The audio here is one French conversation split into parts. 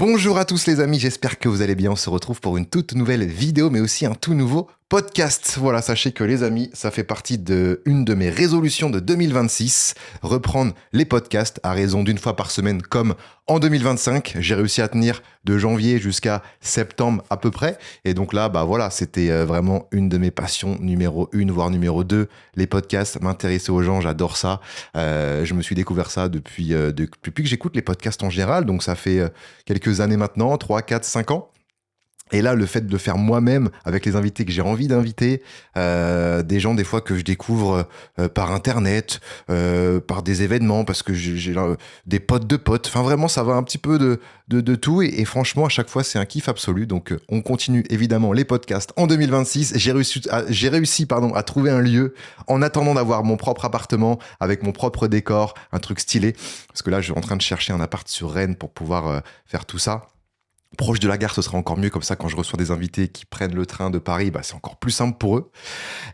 Bonjour à tous les amis, j'espère que vous allez bien. On se retrouve pour une toute nouvelle vidéo, mais aussi un tout nouveau podcast. Voilà, sachez que les amis, ça fait partie de une de mes résolutions de 2026, reprendre les podcasts à raison d'une fois par semaine comme en 2025. J'ai réussi à tenir de janvier jusqu'à septembre à peu près. Et donc là, voilà, c'était vraiment une de mes passions numéro 1, voire numéro 2. Les podcasts, m'intéresser aux gens, j'adore ça. Je me suis découvert ça depuis que j'écoute les podcasts en général. Donc ça fait quelques années maintenant, 3, 4, 5 ans. Et là, le fait de le faire moi-même avec les invités que j'ai envie d'inviter, des gens des fois que je découvre par internet, par des événements, parce que j'ai des potes de potes. Enfin, vraiment, ça va un petit peu de tout. Et franchement, à chaque fois, c'est un kiff absolu. Donc, on continue évidemment les podcasts en 2026. J'ai réussi à trouver un lieu en attendant d'avoir mon propre appartement avec mon propre décor, un truc stylé. Parce que là, je suis en train de chercher un appart sur Rennes pour pouvoir faire tout ça. Proche de la gare, ce sera encore mieux, comme ça quand je reçois des invités qui prennent le train de Paris, c'est encore plus simple pour eux.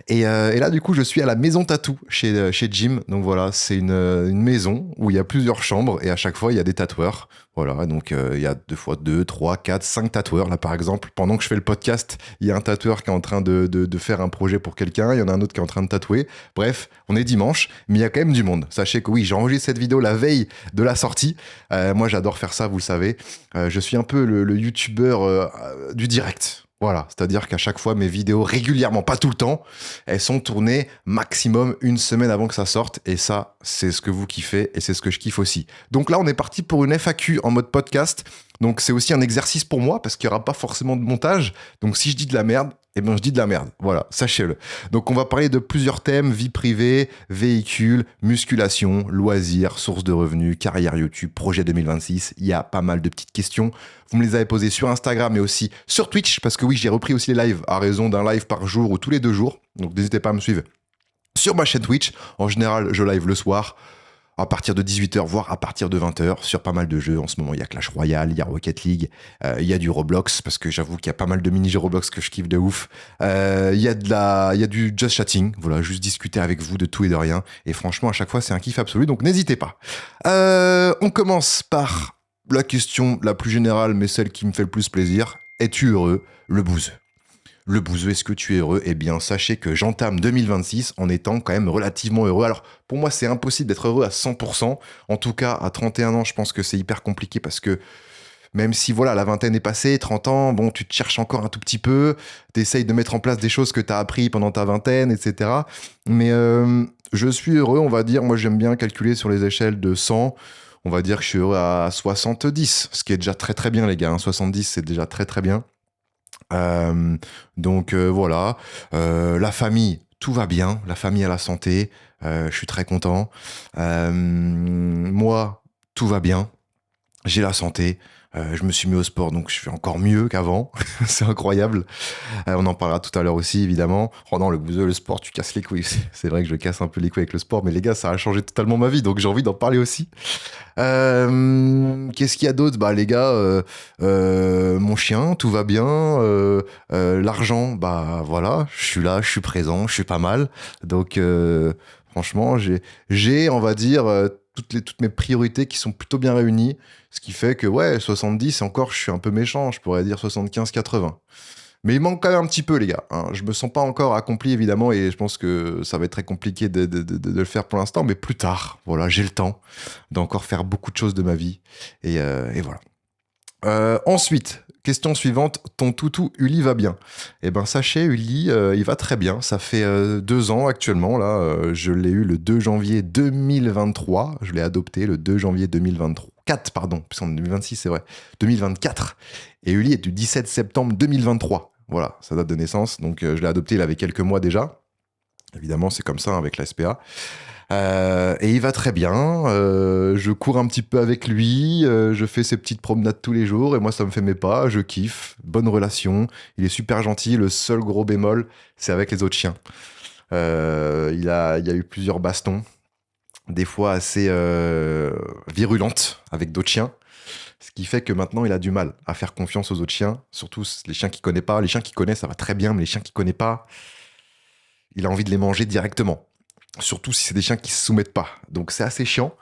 Et là du coup je suis à la maison tatou chez Jim, donc voilà, c'est une maison où il y a plusieurs chambres et à chaque fois il y a des tatoueurs. Voilà, donc il y a 2 fois 2, 3, 4, 5 tatoueurs. Là par exemple, pendant que je fais le podcast, il y a un tatoueur qui est en train de faire un projet pour quelqu'un, il y en a un autre qui est en train de tatouer. Bref, on est dimanche, mais il y a quand même du monde. Sachez que oui, j'ai enregistré cette vidéo la veille de la sortie. Moi j'adore faire ça, vous le savez. Je suis un peu le youtubeur du direct. Voilà, c'est-à-dire qu'à chaque fois, mes vidéos, régulièrement, pas tout le temps, elles sont tournées maximum une semaine avant que ça sorte. Et ça, c'est ce que vous kiffez et c'est ce que je kiffe aussi. Donc là, on est parti pour une FAQ en mode podcast. Donc c'est aussi un exercice pour moi parce qu'il n'y aura pas forcément de montage. Donc si je dis de la merde, je dis de la merde. Voilà, sachez-le. Donc on va parler de plusieurs thèmes: vie privée, véhicule, musculation, loisirs, sources de revenus, carrière YouTube, projet 2026. Il y a pas mal de petites questions. Vous me les avez posées sur Instagram et aussi sur Twitch, parce que oui, j'ai repris aussi les lives à raison d'un live par jour ou tous les 2 jours. Donc n'hésitez pas à me suivre sur ma chaîne Twitch. En général, je live le soir à partir de 18h, voire à partir de 20h, sur pas mal de jeux. En ce moment, il y a Clash Royale, il y a Rocket League, il y a du Roblox, parce que j'avoue qu'il y a pas mal de mini-jeux Roblox que je kiffe de ouf. Il y a du just chatting, voilà, juste discuter avec vous de tout et de rien. Et franchement, à chaque fois, c'est un kiff absolu, donc n'hésitez pas. On commence par la question la plus générale, mais celle qui me fait le plus plaisir. Es-tu heureux? Le bouseux. Le bouseux, est-ce que tu es heureux? Eh bien, sachez que j'entame 2026 en étant quand même relativement heureux. Alors, pour moi, c'est impossible d'être heureux à 100%. En tout cas, à 31 ans, je pense que c'est hyper compliqué parce que même si, voilà, la vingtaine est passée, 30 ans, bon, tu te cherches encore un tout petit peu, t'essayes de mettre en place des choses que t'as appris pendant ta vingtaine, etc. Mais je suis heureux, on va dire. Moi, j'aime bien calculer sur les échelles de 100. On va dire que je suis heureux à 70, ce qui est déjà très très bien, les gars. 70, c'est déjà très très bien. Donc voilà, la famille, tout va bien, la famille a la santé, je suis très content. Moi, tout va bien, j'ai la santé. Je me suis mis au sport, donc je fais encore mieux qu'avant. C'est incroyable. On en parlera tout à l'heure aussi, évidemment. Oh non, le bouseux, le sport, tu casses les couilles. C'est vrai que je casse un peu les couilles avec le sport, mais les gars, ça a changé totalement ma vie, donc j'ai envie d'en parler aussi. Qu'est-ce qu'il y a d'autre? Les gars, mon chien, tout va bien. L'argent, voilà, je suis là, je suis présent, je suis pas mal. Donc, franchement, on va dire, toutes mes priorités qui sont plutôt bien réunies. Ce qui fait que, ouais, 70, encore, je suis un peu méchant. Je pourrais dire 75, 80. Mais il manque quand même un petit peu, les gars. Hein. Je me sens pas encore accompli, évidemment, et je pense que ça va être très compliqué de le faire pour l'instant, mais plus tard. Voilà, j'ai le temps d'encore faire beaucoup de choses de ma vie. Et voilà. Ensuite, question suivante. Ton toutou Uli va bien? Eh ben, sachez, Uli, il va très bien. Ça fait 2 ans actuellement. Là, je l'ai eu le 2 janvier 2023. Je l'ai adopté le 2 janvier 2023. 4, pardon, puisqu'en 2026, c'est vrai. 2024. Et Uli est du 17 septembre 2023. Voilà, sa date de naissance. Donc, je l'ai adopté, il avait quelques mois déjà. Évidemment, c'est comme ça hein, avec la SPA. Et il va très bien. Je cours un petit peu avec lui. Je fais ses petites promenades tous les jours. Et moi, ça me fait mes pas. Je kiffe. Bonne relation. Il est super gentil. Le seul gros bémol, c'est avec les autres chiens. Il y a eu plusieurs bastons. Des fois assez virulentes avec d'autres chiens. Ce qui fait que maintenant, il a du mal à faire confiance aux autres chiens. Surtout les chiens qu'il connaît pas. Les chiens qu'il connaît, ça va très bien. Mais les chiens qu'il connaît pas, il a envie de les manger directement. Surtout si c'est des chiens qui se soumettent pas. Donc c'est assez chiant.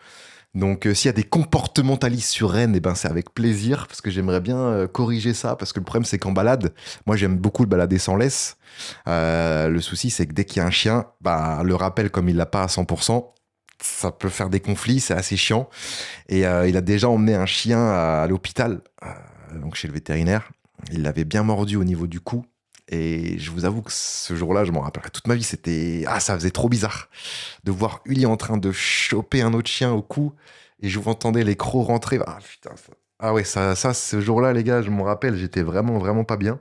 Donc, s'il y a des comportementalistes sur Rennes, eh ben, c'est avec plaisir, parce que j'aimerais bien corriger ça, parce que le problème, c'est qu'en balade, moi, j'aime beaucoup le balader sans laisse. Le souci, c'est que dès qu'il y a un chien, bah, le rappel, comme il l'a pas à 100%, ça peut faire des conflits, c'est assez chiant. Et il a déjà emmené un chien à l'hôpital, donc chez le vétérinaire. Il l'avait bien mordu au niveau du cou. Et je vous avoue que ce jour-là, je m'en rappellerai toute ma vie. Ça faisait trop bizarre de voir Uli en train de choper un autre chien au cou. Et je vous entendais les crocs rentrer. Ah putain. Ah ouais, ce jour-là, les gars, je m'en rappelle, j'étais vraiment, vraiment pas bien.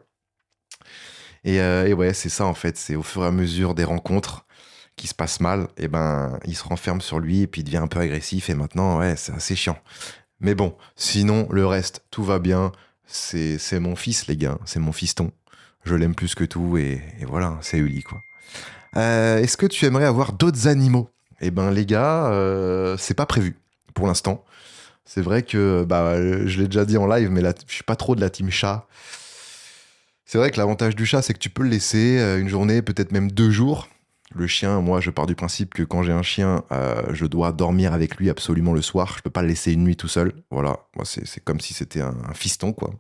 Et ouais, c'est ça en fait. C'est au fur et à mesure des rencontres qui se passent mal, et ben, il se renferme sur lui et puis il devient un peu agressif. Et maintenant, ouais, c'est assez chiant. Mais bon, sinon, le reste, tout va bien. C'est mon fils, les gars. C'est mon fiston. Je l'aime plus que tout. Et voilà, c'est Uli, quoi. Est-ce que tu aimerais avoir d'autres animaux? Eh ben, les gars, c'est pas prévu pour l'instant. C'est vrai que, bah, je l'ai déjà dit en live, mais là, je suis pas trop de la team chat. C'est vrai que l'avantage du chat, c'est que tu peux le laisser une journée, peut-être même 2 jours. Le chien, moi, je pars du principe que quand j'ai un chien, je dois dormir avec lui absolument le soir. Je peux pas le laisser une nuit tout seul. Voilà, moi, c'est comme si c'était un fiston, quoi.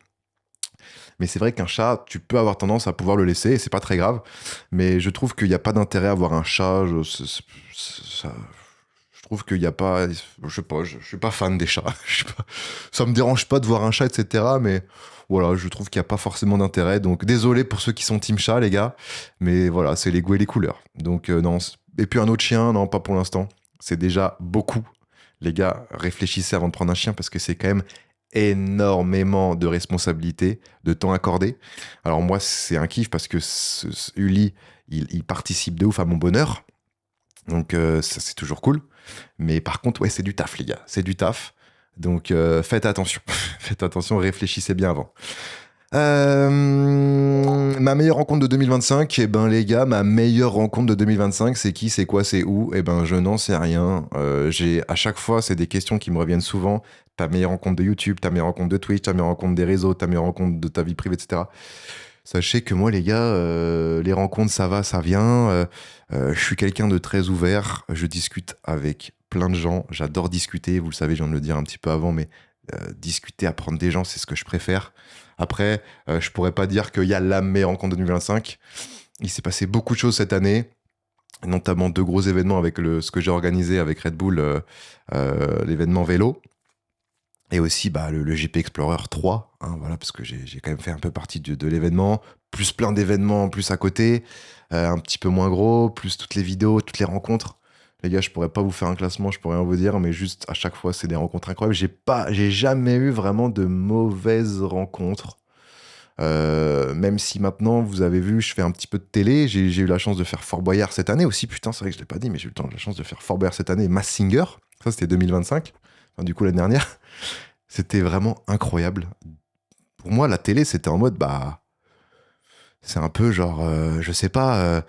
Mais c'est vrai qu'un chat, tu peux avoir tendance à pouvoir le laisser, et c'est pas très grave. Mais je trouve qu'il n'y a pas d'intérêt à avoir un chat. Je trouve qu'il n'y a pas. Je sais pas, je suis pas fan des chats. Ça me dérange pas de voir un chat, etc. Mais voilà, je trouve qu'il n'y a pas forcément d'intérêt. Donc désolé pour ceux qui sont team chat, les gars. Mais voilà, c'est les goûts et les couleurs. Donc non. Et puis un autre chien, non, pas pour l'instant. C'est déjà beaucoup. Les gars, réfléchissez avant de prendre un chien parce que c'est quand même énormément de responsabilités, de temps accordé. Alors moi, c'est un kiff parce que Uli, il participe de ouf à mon bonheur. Donc ça, c'est toujours cool. Mais par contre, ouais, c'est du taf, les gars. C'est du taf. Donc faites attention. Faites attention, réfléchissez bien avant. Ma meilleure rencontre de 2025, eh ben les gars, ma meilleure rencontre de 2025, c'est qui, c'est quoi, c'est où? Eh ben je n'en sais rien. À chaque fois, c'est des questions qui me reviennent souvent. Ta meilleure rencontre de YouTube, ta meilleure rencontre de Twitch, ta meilleure rencontre des réseaux, ta meilleure rencontre de ta vie privée, etc. Sachez que moi, les gars, les rencontres, ça va, ça vient. Je suis quelqu'un de très ouvert. Je discute avec plein de gens. J'adore discuter. Vous le savez, je viens de le dire un petit peu avant, mais discuter, apprendre des gens, c'est ce que je préfère. Après, je pourrais pas dire qu'il y a la meilleure rencontre de 2025. Il s'est passé beaucoup de choses cette année, notamment 2 gros événements avec ce que j'ai organisé avec Red Bull, l'événement vélo. Et aussi bah, le GP Explorer 3, hein, voilà, parce que j'ai quand même fait un peu partie de l'événement, plus plein d'événements plus à côté, un petit peu moins gros, plus toutes les vidéos, toutes les rencontres. Les gars, je pourrais pas vous faire un classement, je pourrais rien vous dire, mais juste à chaque fois, c'est des rencontres incroyables. J'ai jamais eu vraiment de mauvaises rencontres. Même si maintenant, vous avez vu, je fais un petit peu de télé. J'ai eu la chance de faire Fort Boyard cette année aussi. Putain, c'est vrai que je l'ai pas dit, mais j'ai eu la chance de faire Fort Boyard cette année. Mass Singer, ça c'était 2025, enfin, du coup l'année dernière. C'était vraiment incroyable. Pour moi, la télé, c'était en mode, bah, c'est un peu genre, je sais pas,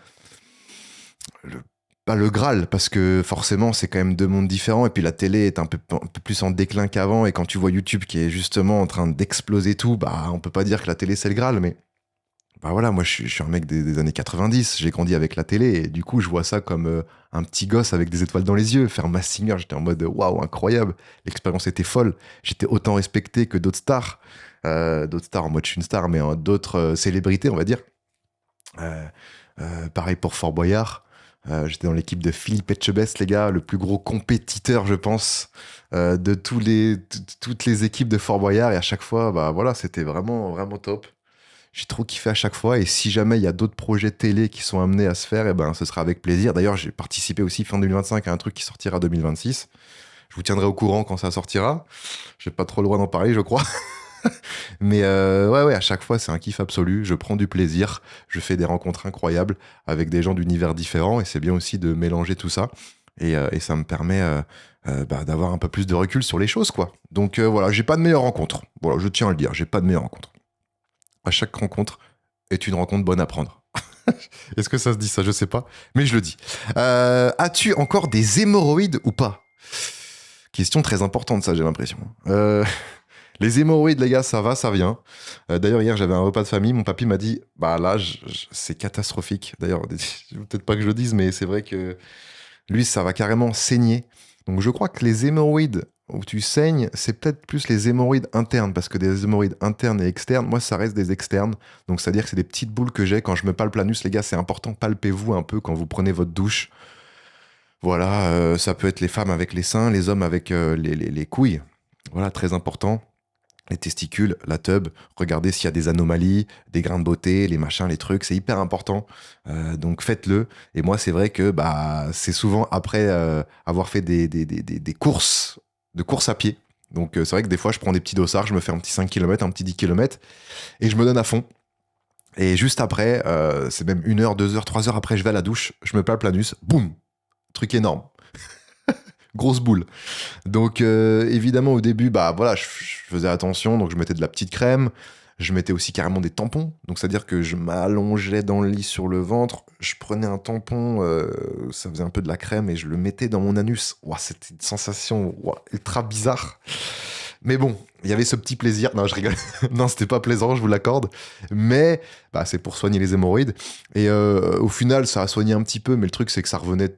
le, pas le Graal, parce que forcément, c'est quand même 2 mondes différents. Et puis la télé est un peu plus en déclin qu'avant. Et quand tu vois YouTube qui est justement en train d'exploser tout, bah, on peut pas dire que la télé, c'est le Graal. Mais bah voilà, moi, je suis un mec des années 90. J'ai grandi avec la télé. Et du coup, je vois ça comme un petit gosse avec des étoiles dans les yeux. Faire Mass Singer, j'étais en mode, waouh, incroyable. L'expérience était folle. J'étais autant respecté que d'autres stars. D'autres stars en mode je suis une star, mais d'autres célébrités, on va dire. Euh, Pareil pour Fort Boyard. J'étais dans l'équipe de Philippe Etchebest, les gars, le plus gros compétiteur, je pense, de toutes les équipes de Fort Boyard. Et à chaque fois, bah voilà, c'était vraiment, vraiment top. J'ai trop kiffé à chaque fois. Et si jamais il y a d'autres projets télé qui sont amenés à se faire, eh ben, ce sera avec plaisir. D'ailleurs, j'ai participé aussi fin 2025 à un truc qui sortira 2026. Je vous tiendrai au courant quand ça sortira. J'ai pas trop le droit d'en parler, je crois. Mais ouais, à chaque fois, c'est un kiff absolu. Je prends du plaisir. Je fais des rencontres incroyables avec des gens d'univers différents. Et c'est bien aussi de mélanger tout ça. Et ça me permet bah, d'avoir un peu plus de recul sur les choses, quoi. Donc voilà, j'ai pas de meilleure rencontre. Voilà, je tiens à le dire, j'ai pas de meilleure rencontre. À chaque rencontre est une rencontre bonne à prendre. Est-ce que ça se dit ça? Je sais pas, mais je le dis. As-tu encore des hémorroïdes ou pas? Question très importante, ça, j'ai l'impression. Les hémorroïdes, les gars, ça va, ça vient. D'ailleurs, hier, j'avais un repas de famille. Mon papy m'a dit, bah là, c'est catastrophique. D'ailleurs, peut-être pas que je le dise, mais c'est vrai que lui, ça va carrément saigner. Donc, je crois que les hémorroïdes, où tu saignes, c'est peut-être plus les hémorroïdes internes, parce que des hémorroïdes internes et externes, moi, ça reste des externes. Donc, c'est-à-dire que c'est des petites boules que j'ai quand je me palpe l'anus. Les gars, c'est important, palpez-vous un peu quand vous prenez votre douche. Voilà, ça peut être les femmes avec les seins, les hommes avec les couilles. Voilà, très important. Les testicules, la teub, regardez s'il y a des anomalies, des grains de beauté, les machins, les trucs, c'est hyper important. Donc faites-le. Et moi, c'est vrai que bah, c'est souvent après avoir fait des courses, de courses à pied. Donc c'est vrai que des fois, je prends des petits dossards, je me fais un petit 5 km, un petit 10 km, et je me donne à fond. Et juste après, c'est même 1 heure, 2 heures, 3 heures après, je vais à la douche, je me palpe l'anus, boum, truc énorme, grosse boule. Donc évidemment au début bah voilà je faisais attention donc je mettais de la petite crème, je mettais aussi carrément des tampons donc c'est à dire que je m'allongeais dans le lit sur le ventre, je prenais un tampon, ça faisait un peu de la crème et je le mettais dans mon anus. Ouah, c'était une sensation ultra bizarre, mais bon il y avait ce petit plaisir. Non je rigole. Non c'était pas plaisant, je vous l'accorde, mais bah, c'est pour soigner les hémorroïdes et au final ça a soigné un petit peu mais le truc c'est que ça revenait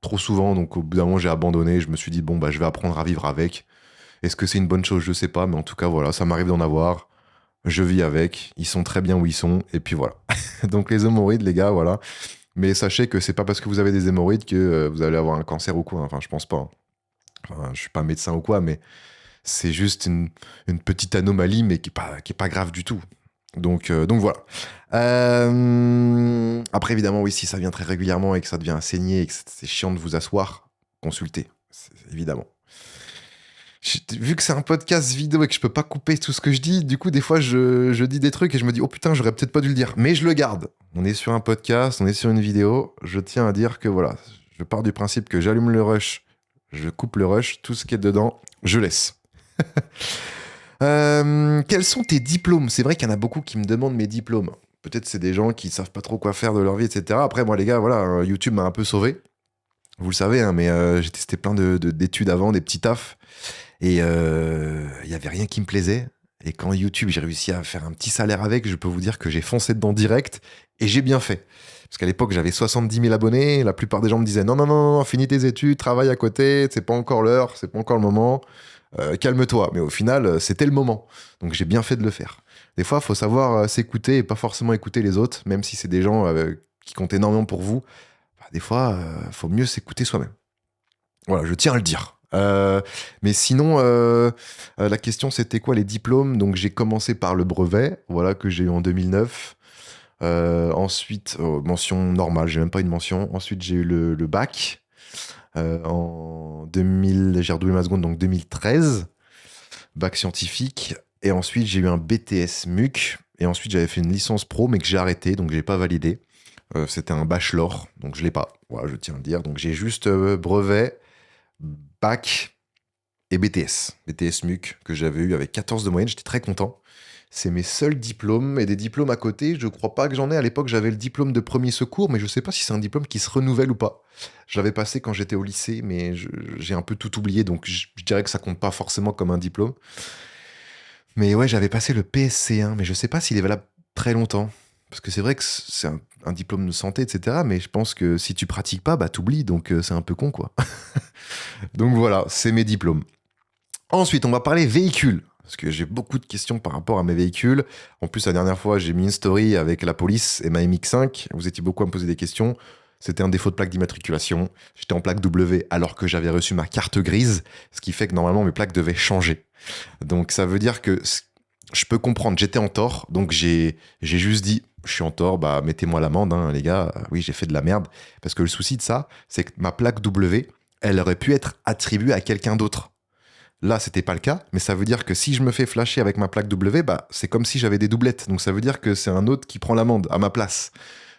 trop souvent, donc au bout d'un moment j'ai abandonné, je me suis dit bon bah je vais apprendre à vivre avec. Est-ce que c'est une bonne chose? Je sais pas, mais en tout cas voilà, ça m'arrive d'en avoir, je vis avec, ils sont très bien où ils sont, et puis voilà. Donc les hémorroïdes les gars, voilà. Mais sachez que c'est pas parce que vous avez des hémorroïdes que vous allez avoir un cancer ou quoi, enfin je pense pas, hein. Enfin, je suis pas médecin ou quoi, mais c'est juste une petite anomalie, mais qui est pas grave du tout. Donc voilà. Après, évidemment, oui, si ça vient très régulièrement et que ça devient à saigner et que c'est chiant de vous asseoir, consultez, évidemment. Vu que c'est un podcast vidéo et que je peux pas couper tout ce que je dis, du coup, des fois, je dis des trucs et je me dis, oh putain, j'aurais peut-être pas dû le dire. Mais je le garde. On est sur un podcast, on est sur une vidéo. Je tiens à dire que voilà, je pars du principe que j'allume le rush, je coupe le rush, tout ce qui est dedans, je laisse. Quels sont tes diplômes? C'est vrai qu'il y en a beaucoup qui me demandent mes diplômes. Peut-être c'est des gens qui savent pas trop quoi faire de leur vie, etc. Après, moi, les gars, voilà, YouTube m'a un peu sauvé. Vous le savez, hein, mais j'ai testé plein d'études avant, des petits tafs. Et il y avait rien qui me plaisait. Et quand YouTube, j'ai réussi à faire un petit salaire avec, je peux vous dire que j'ai foncé dedans direct. Et j'ai bien fait. Parce qu'à l'époque, j'avais 70 000 abonnés. La plupart des gens me disaient non, non, non, non, finis tes études, travaille à côté. C'est pas encore l'heure, c'est pas encore le moment. Calme-toi. Mais au final, c'était le moment. Donc j'ai bien fait de le faire. Des fois, il faut savoir s'écouter et pas forcément écouter les autres, même si c'est des gens qui comptent énormément pour vous. Bah, des fois, faut mieux s'écouter soi-même. Voilà, je tiens à le dire. Mais sinon, la question c'était quoi les diplômes? Donc j'ai commencé par le brevet, voilà, que j'ai eu en 2009. Ensuite, mention normale, j'ai même pas une mention. Ensuite, j'ai eu le bac en 2000, j'ai redoublé ma seconde, donc 2013, bac scientifique. Et ensuite, j'ai eu un BTS MUC. Et ensuite, j'avais fait une licence pro, mais que j'ai arrêté, donc j'ai pas validé. C'était un bachelor, donc je l'ai pas. Voilà, je tiens à le dire. Donc j'ai juste brevet, bac et BTS. BTS MUC que j'avais eu avec 14 de moyenne, j'étais très content. C'est mes seuls diplômes et des diplômes à côté. Je crois pas que j'en ai. À l'époque, j'avais le diplôme de premier secours, mais je sais pas si c'est un diplôme qui se renouvelle ou pas. Je l'avais passé quand j'étais au lycée, mais j'ai un peu tout oublié, donc je dirais que ça compte pas forcément comme un diplôme. Mais ouais, j'avais passé le PSC1, mais je sais pas s'il est valable très longtemps. Parce que c'est vrai que c'est un diplôme de santé, etc. Mais je pense que si tu pratiques pas, bah t'oublies, donc c'est un peu con, quoi. Donc voilà, c'est mes diplômes. Ensuite, on va parler véhicules. Parce que j'ai beaucoup de questions par rapport à mes véhicules. En plus, la dernière fois, j'ai mis une story avec la police et ma MX5. Vous étiez beaucoup à me poser des questions. C'était un défaut de plaque d'immatriculation. J'étais en plaque W alors que j'avais reçu ma carte grise, ce qui fait que normalement mes plaques devaient changer. Donc ça veut dire que je peux comprendre, j'étais en tort, donc j'ai juste dit, je suis en tort, bah mettez-moi l'amende, hein, les gars, oui j'ai fait de la merde. Parce que le souci de ça, c'est que ma plaque W, elle aurait pu être attribuée à quelqu'un d'autre. Là, c'était pas le cas, mais ça veut dire que si je me fais flasher avec ma plaque W, bah, c'est comme si j'avais des doublettes. Donc ça veut dire que c'est un autre qui prend l'amende à ma place.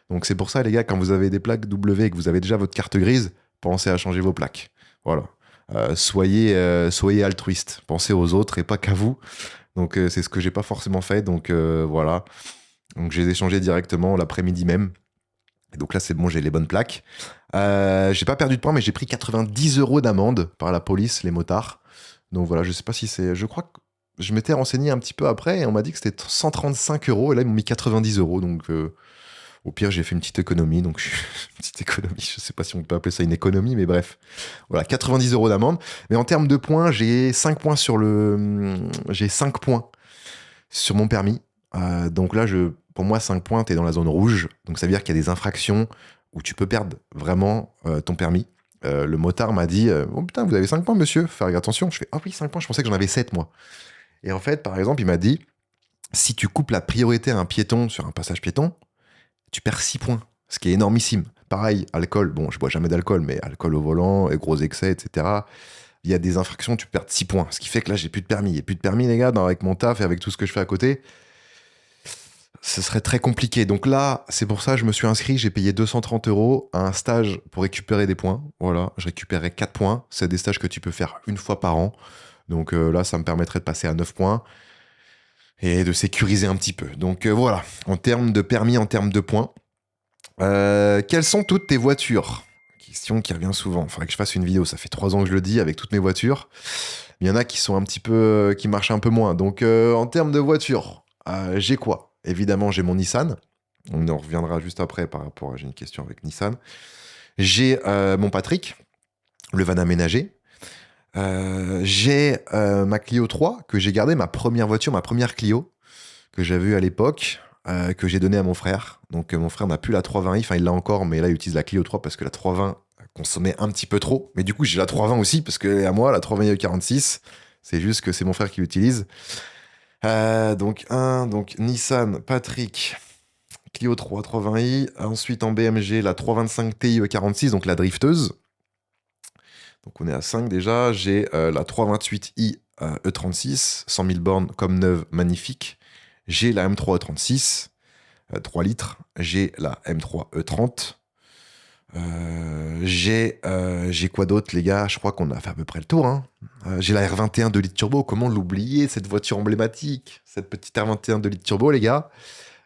Donc c'est pour ça, les gars, quand vous avez des plaques W et que vous avez déjà votre carte grise, pensez à changer vos plaques. Voilà. Soyez altruiste. Pensez aux autres et pas qu'à vous. Donc c'est ce que j'ai pas forcément fait. Donc voilà. Donc j'ai échangé directement l'après-midi même. Et donc là, c'est bon, j'ai les bonnes plaques. J'ai pas perdu de points, mais j'ai pris 90 € d'amende par la police, les motards. Donc voilà, je sais pas si c'est. Je crois que je m'étais renseigné un petit peu après et on m'a dit que c'était 135 €. Et là, ils m'ont mis 90 €. Donc Au pire, j'ai fait une petite économie, donc une petite économie, je sais pas si on peut appeler ça une économie, mais bref. Voilà, 90 € d'amende. Mais en termes de points, j'ai 5 points j'ai 5 points sur mon permis. Donc là, pour moi, 5 points, t'es dans la zone rouge. Donc ça veut dire qu'il y a des infractions où tu peux perdre vraiment ton permis. Le motard m'a dit oh putain, vous avez 5 points, monsieur, faire attention. Je fais ah oui, 5 points, je pensais que j'en avais 7, moi. Et en fait, par exemple, il m'a dit si tu coupes la priorité à un piéton sur un passage piéton, tu perds 6 points, ce qui est énormissime. Pareil, alcool, bon, je bois jamais d'alcool, mais alcool au volant, et gros excès, etc. Il y a des infractions, tu perds 6 points. Ce qui fait que là, j'ai plus de permis. Et plus de permis, les gars, avec mon taf et avec tout ce que je fais à côté, ce serait très compliqué. Donc là, c'est pour ça que je me suis inscrit, j'ai payé 230 € à un stage pour récupérer des points. Voilà, je récupérerai 4 points. C'est des stages que tu peux faire une fois par an. Donc là, ça me permettrait de passer à 9 points et de sécuriser un petit peu. Donc voilà, en termes de permis, en termes de points. Quelles sont toutes tes voitures? Question qui revient souvent. Il faudrait que je fasse une vidéo. Ça fait 3 ans que je le dis avec toutes mes voitures. Il y en a qui sont un petit peu, qui marchent un peu moins. Donc en termes de voitures, j'ai quoi? Évidemment, j'ai mon Nissan. On en reviendra juste après par rapport à... J'ai une question avec Nissan. J'ai mon Patrick, le van aménagé. J'ai ma Clio 3 que j'ai gardé, ma première voiture, ma première Clio que j'avais eue à l'époque, que j'ai donnée à mon frère. Donc mon frère n'a plus la 320i, enfin il l'a encore, mais là il utilise la Clio 3 parce que la 320 consommait un petit peu trop. Mais du coup j'ai la 320 aussi parce que à moi la 320i 46, c'est juste que c'est mon frère qui l'utilise. Donc Nissan, Patrick, Clio 3 320i, ensuite en BMG la 325 Ti E46, donc la drifteuse. Donc on est à 5 déjà. J'ai la 328i E36, 100 000 bornes comme neuve, magnifique. J'ai la M3 E36, 3 litres. J'ai la M3 E30. J'ai quoi d'autre, les gars? Je crois qu'on a fait à peu près le tour. Hein. J'ai la R21 2 litres turbo. Comment l'oublier, cette voiture emblématique? Cette petite R21 2 litres turbo, les gars.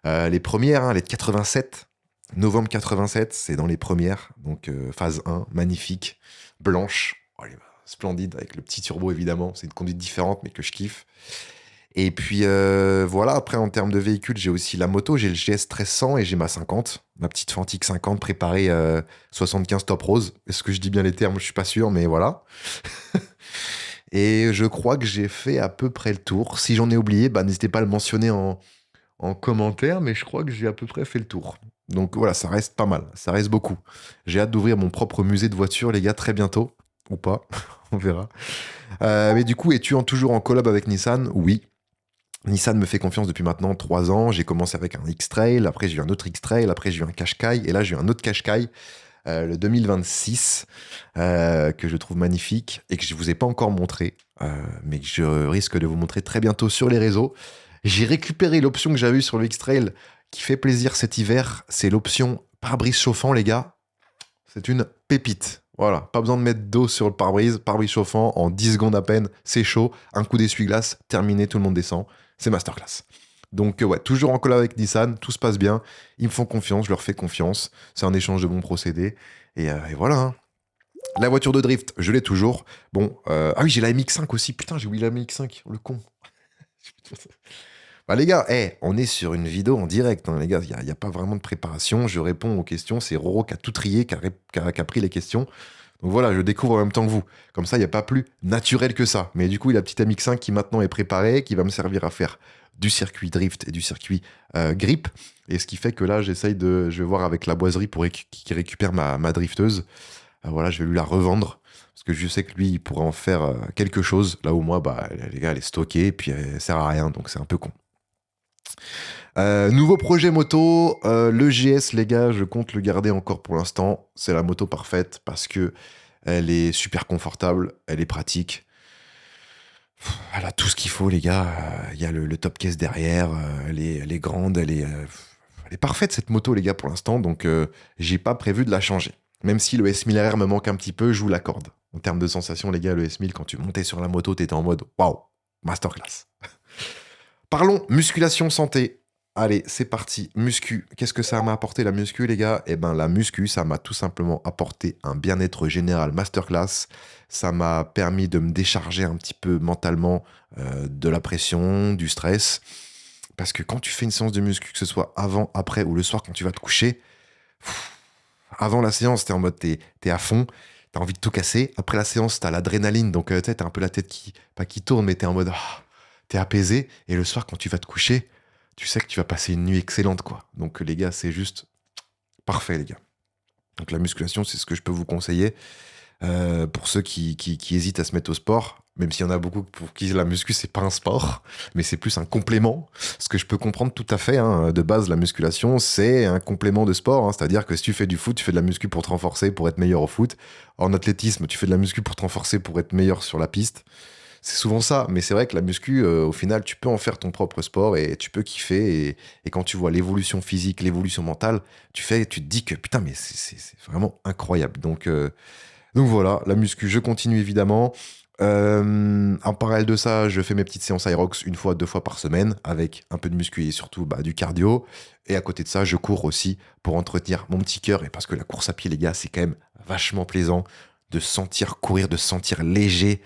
Les premières, hein, les de 87. Novembre 87, c'est dans les premières. Donc phase 1, magnifique, blanche. Oh, elle est splendide, avec le petit turbo, évidemment. C'est une conduite différente, mais que je kiffe. Et puis voilà, après en termes de véhicule, j'ai aussi la moto, j'ai le GS 1300 et j'ai ma 50, ma petite Fantique 50 préparée 75 top rose. Est-ce que je dis bien les termes? Je suis pas sûr, mais voilà. Et je crois que j'ai fait à peu près le tour. Si j'en ai oublié, bah, n'hésitez pas à le mentionner en commentaire, mais je crois que j'ai à peu près fait le tour. Donc voilà, ça reste pas mal, ça reste beaucoup. J'ai hâte d'ouvrir mon propre musée de voitures, les gars, très bientôt. Ou pas, on verra. Mais du coup, es-tu toujours en collab avec Nissan? Oui. Nissan me fait confiance depuis maintenant 3 ans. J'ai commencé avec un X-Trail, après j'ai eu un autre X-Trail, après j'ai eu un Qashqai, et là j'ai eu un autre Qashqai, le 2026, que je trouve magnifique et que je vous ai pas encore montré, mais que je risque de vous montrer très bientôt sur les réseaux. J'ai récupéré l'option que j'avais eue sur le X-Trail qui fait plaisir cet hiver, c'est l'option pare-brise chauffant, les gars. C'est une pépite. Voilà, pas besoin de mettre d'eau sur le pare-brise chauffant, en 10 secondes à peine, c'est chaud, un coup d'essuie-glace, terminé, tout le monde descend. C'est masterclass. Donc ouais, toujours en collab avec Nissan, tout se passe bien, ils me font confiance, je leur fais confiance, c'est un échange de bons procédés, et voilà. Hein. La voiture de drift, je l'ai toujours. Bon, ah oui, j'ai la MX5 aussi, putain, j'ai oublié la MX5, le con. Bah les gars, on est sur une vidéo en direct, hein, les gars, il n'y a pas vraiment de préparation, je réponds aux questions, c'est Roro qui a tout trié, qui a pris les questions. Donc voilà, je découvre en même temps que vous. Comme ça, il n'y a pas plus naturel que ça. Mais du coup, il y a la petite MX5 qui maintenant est préparée, qui va me servir à faire du circuit drift et du circuit grip. Et ce qui fait que là, je vais voir avec la boiserie pour qui récupère ma drifteuse. Voilà, je vais lui la revendre. Parce que je sais que lui, il pourrait en faire quelque chose. Là où moi, bah, les gars, elle est stockée et puis elle sert à rien. Donc c'est un peu con. Nouveau projet moto, le GS, les gars, je compte le garder encore pour l'instant. C'est la moto parfaite parce que elle est super confortable, elle est pratique. Elle a tout ce qu'il faut, les gars. Il y a le top case derrière, elle est grande, elle est parfaite cette moto, les gars, pour l'instant. Donc, j'ai pas prévu de la changer. Même si le S1000RR me manque un petit peu, je vous l'accorde. En termes de sensation, les gars, le S1000, quand tu montais sur la moto, t'étais en mode waouh, masterclass. Parlons musculation santé. Allez, c'est parti. Muscu. Qu'est-ce que ça m'a apporté la muscu, les gars? Eh ben, la muscu, ça m'a tout simplement apporté un bien-être général masterclass. Ça m'a permis de me décharger un petit peu mentalement de la pression, du stress. Parce que quand tu fais une séance de muscu, que ce soit avant, après ou le soir quand tu vas te coucher, avant la séance, t'es en mode, t'es à fond, t'as envie de tout casser. Après la séance, t'as l'adrénaline, donc tu sais, t'as un peu la tête pas qui tourne, mais t'es en mode, t'es apaisé. Et le soir, quand tu vas te coucher, tu sais que tu vas passer une nuit excellente, quoi. Donc les gars, c'est juste parfait, les gars. Donc la musculation, c'est ce que je peux vous conseiller. Pour ceux qui hésitent à se mettre au sport, même s'il y en a beaucoup pour qui la muscu, c'est pas un sport, mais c'est plus un complément. Ce que je peux comprendre tout à fait, hein. De base, la musculation, c'est un complément de sport, hein. C'est-à-dire que si tu fais du foot, tu fais de la muscu pour te renforcer, pour être meilleur au foot. En athlétisme, tu fais de la muscu pour te renforcer, pour être meilleur sur la piste. C'est souvent ça, mais c'est vrai que la muscu, au final, tu peux en faire ton propre sport et tu peux kiffer. Et quand tu vois l'évolution physique, l'évolution mentale, tu te dis que putain, mais c'est vraiment incroyable. Donc voilà, la muscu, je continue évidemment. En parallèle de ça, je fais mes petites séances Aerox une fois, 2 fois par semaine, avec un peu de muscu et surtout du cardio. Et à côté de ça, je cours aussi pour entretenir mon petit cœur. Et parce que la course à pied, les gars, c'est quand même vachement plaisant de sentir courir, de se sentir léger.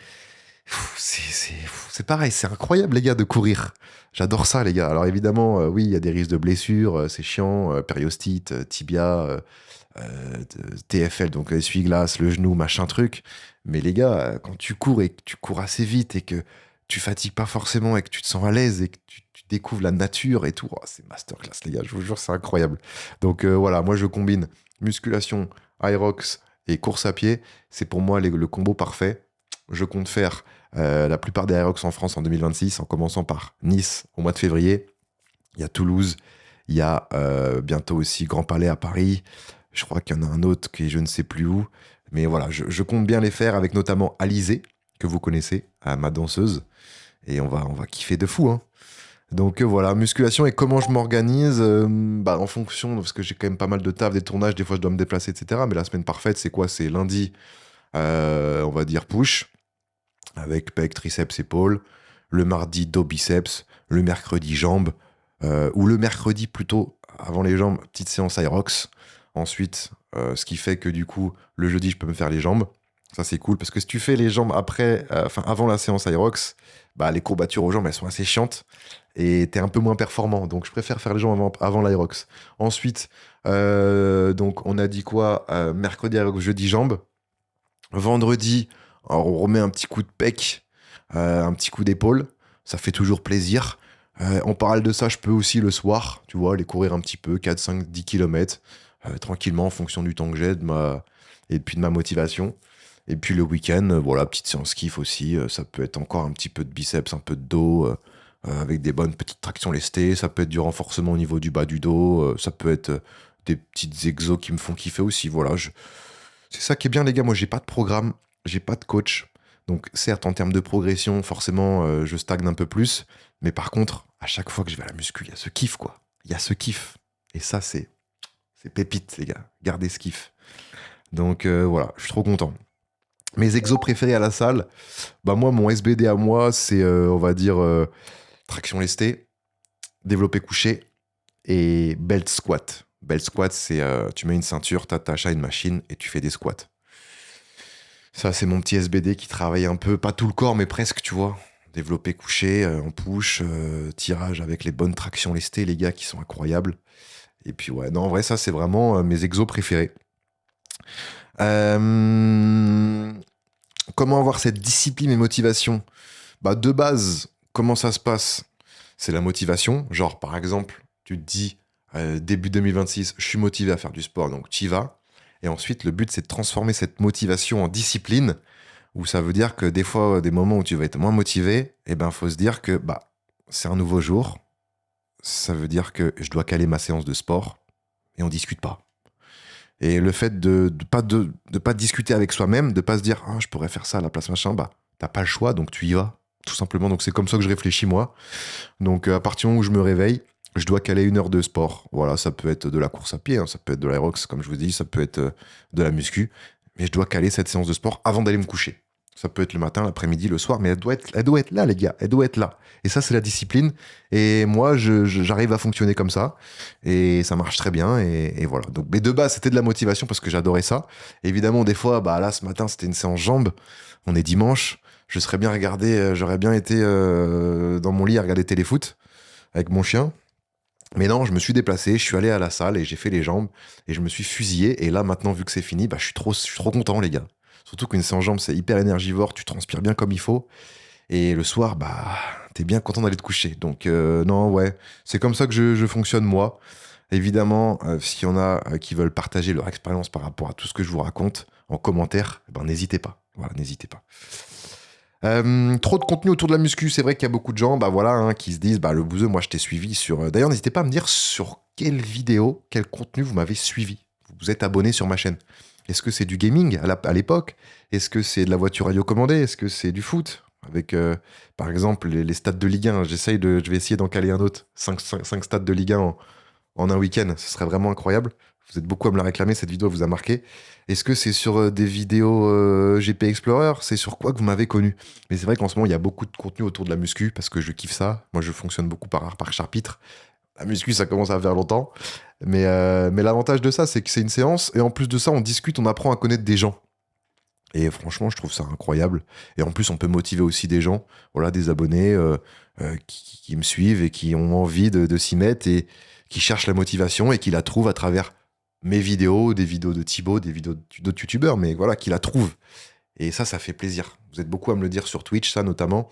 C'est pareil, c'est incroyable, les gars, de courir. J'adore ça, les gars. Alors évidemment, oui, il y a des risques de blessures, c'est chiant, périostite, tibia, TFL, donc essuie-glace, le genou, machin truc. Mais les gars, quand tu cours et que tu cours assez vite et que tu fatigues pas forcément et que tu te sens à l'aise et que tu découvres la nature et tout, c'est masterclass, les gars, je vous jure, c'est incroyable. Donc voilà, moi je combine musculation, Aerox et course à pied. C'est pour moi le combo parfait. Je compte faire la plupart des Aerox en France en 2026, en commençant par Nice au mois de février. Il y a Toulouse, il y a bientôt aussi Grand Palais à Paris. Je crois qu'il y en a un autre qui est je ne sais plus où. Mais voilà, je compte bien les faire avec notamment Alizé, que vous connaissez, ma danseuse. Et on va kiffer de fou, hein. Donc voilà, musculation et comment je m'organise en fonction, parce que j'ai quand même pas mal de taf, des tournages, des fois je dois me déplacer, etc. Mais la semaine parfaite, c'est quoi? C'est lundi, on va dire push, avec pec, triceps, épaules. Le mardi, dos, biceps. Le mercredi, jambes. Ou le mercredi, plutôt, avant les jambes, petite séance Aerox. Ensuite, ce qui fait que du coup, le jeudi, je peux me faire les jambes. Ça, c'est cool, parce que si tu fais les jambes avant la séance Aerox, les courbatures aux jambes, elles sont assez chiantes et t'es un peu moins performant. Donc, je préfère faire les jambes avant l'Aerox. Ensuite, donc, on a dit quoi? Mercredi Aerox, jeudi jambes. Vendredi, alors on remet un petit coup de pec, un petit coup d'épaule. Ça fait toujours plaisir. En parallèle de ça, je peux aussi le soir, tu vois, aller courir un petit peu, 4, 5, 10 km, tranquillement en fonction du temps que j'ai et puis de ma motivation. Et puis le week-end, voilà, petite séance kiff aussi. Ça peut être encore un petit peu de biceps, un peu de dos, avec des bonnes petites tractions lestées. Ça peut être du renforcement au niveau du bas du dos. Ça peut être des petites exos qui me font kiffer aussi. Voilà, c'est ça qui est bien, les gars. Moi, j'ai pas de programme, j'ai pas de coach. Donc, certes, en termes de progression, forcément, je stagne un peu plus. Mais par contre, à chaque fois que je vais à la muscu, il y a ce kiff, quoi. Il y a ce kiff. Et ça, c'est pépite, les gars. Gardez ce kiff. Donc, voilà, je suis trop content. Mes exos préférés à la salle, moi, mon SBD à moi, c'est, on va dire, traction lestée, développé couché et belt squat. Belt squat, c'est tu mets une ceinture, t'attaches à une machine et tu fais des squats. Ça, c'est mon petit SBD qui travaille un peu, pas tout le corps, mais presque, tu vois. Développé couché, en push, tirage avec les bonnes tractions lestées, les gars, qui sont incroyables. Et puis, ouais, non, en vrai, ça, c'est vraiment mes exos préférés. Comment avoir cette discipline et motivation? De base, comment ça se passe? C'est la motivation. Genre, par exemple, tu te dis, début 2026, je suis motivé à faire du sport, donc tu y vas. Et ensuite, le but, c'est de transformer cette motivation en discipline, où ça veut dire que des fois, des moments où tu vas être moins motivé, faut se dire que c'est un nouveau jour. Ça veut dire que je dois caler ma séance de sport et on discute pas. Et le fait de pas discuter avec soi-même, de pas se dire je pourrais faire ça à la place machin, t'as pas le choix, donc tu y vas, tout simplement. Donc c'est comme ça que je réfléchis moi. Donc à partir du moment où je me réveille, je dois caler 1 heure de sport. Voilà, ça peut être de la course à pied, hein, ça peut être de l'aérox, comme je vous dis, ça peut être de la muscu, mais je dois caler cette séance de sport avant d'aller me coucher. Ça peut être le matin, l'après-midi, le soir, mais elle doit être là, les gars. Elle doit être là. Et ça, c'est la discipline. Et moi, j'arrive à fonctionner comme ça. Et ça marche très bien. Et voilà. Donc, mais de base, c'était de la motivation parce que j'adorais ça. Évidemment, des fois, là, ce matin, c'était une séance jambes. On est dimanche. J'aurais bien été dans mon lit à regarder téléfoot. avec mon chien. Mais non, je me suis déplacé, je suis allé à la salle et j'ai fait les jambes et je me suis fusillé. Et là, maintenant, vu que c'est fini, bah, je suis trop content, les gars. Surtout qu'une séance jambes, c'est hyper énergivore, tu transpires bien comme il faut. Et le soir, bah, t'es bien content d'aller te coucher. Donc, non, ouais, c'est comme ça que je fonctionne, moi. Évidemment, s'il y en a qui veulent partager leur expérience par rapport à tout ce que je vous raconte en commentaire, eh ben, n'hésitez pas. Voilà, n'hésitez pas. Trop de contenu autour de la muscu, c'est vrai qu'il y a beaucoup de gens bah voilà, hein, qui se disent bah, le bouseux, moi je t'ai suivi sur. D'ailleurs, n'hésitez pas à me dire sur quelle vidéo, quel contenu vous m'avez suivi. Vous êtes abonné sur ma chaîne. Est-ce que c'est du gaming à l'époque? Est-ce que c'est de la voiture radiocommandée? Est-ce que c'est du foot? Avec par exemple les stades de Ligue 1. Je vais essayer d'en caler un autre. 5 stades de Ligue 1 en un week-end. Ce serait vraiment incroyable. Vous êtes beaucoup à me la réclamer, cette vidéo vous a marqué. Est-ce que c'est sur des vidéos GP Explorer? C'est sur quoi que vous m'avez connu? Mais c'est vrai qu'en ce moment, il y a beaucoup de contenu autour de la muscu parce que je kiffe ça. Moi, je fonctionne beaucoup par chapitre. La muscu, ça commence à faire longtemps. Mais l'avantage de ça, c'est que c'est une séance. Et en plus de ça, on discute, on apprend à connaître des gens. Et franchement, je trouve ça incroyable. Et en plus, on peut motiver aussi des gens, voilà, des abonnés qui me suivent et qui ont envie de s'y mettre et qui cherchent la motivation et qui la trouvent à travers mes vidéos, des vidéos de Thibaut, des vidéos d'autres youtubeurs, mais voilà, qui la trouvent. Et ça fait plaisir. Vous êtes beaucoup à me le dire sur Twitch, ça notamment.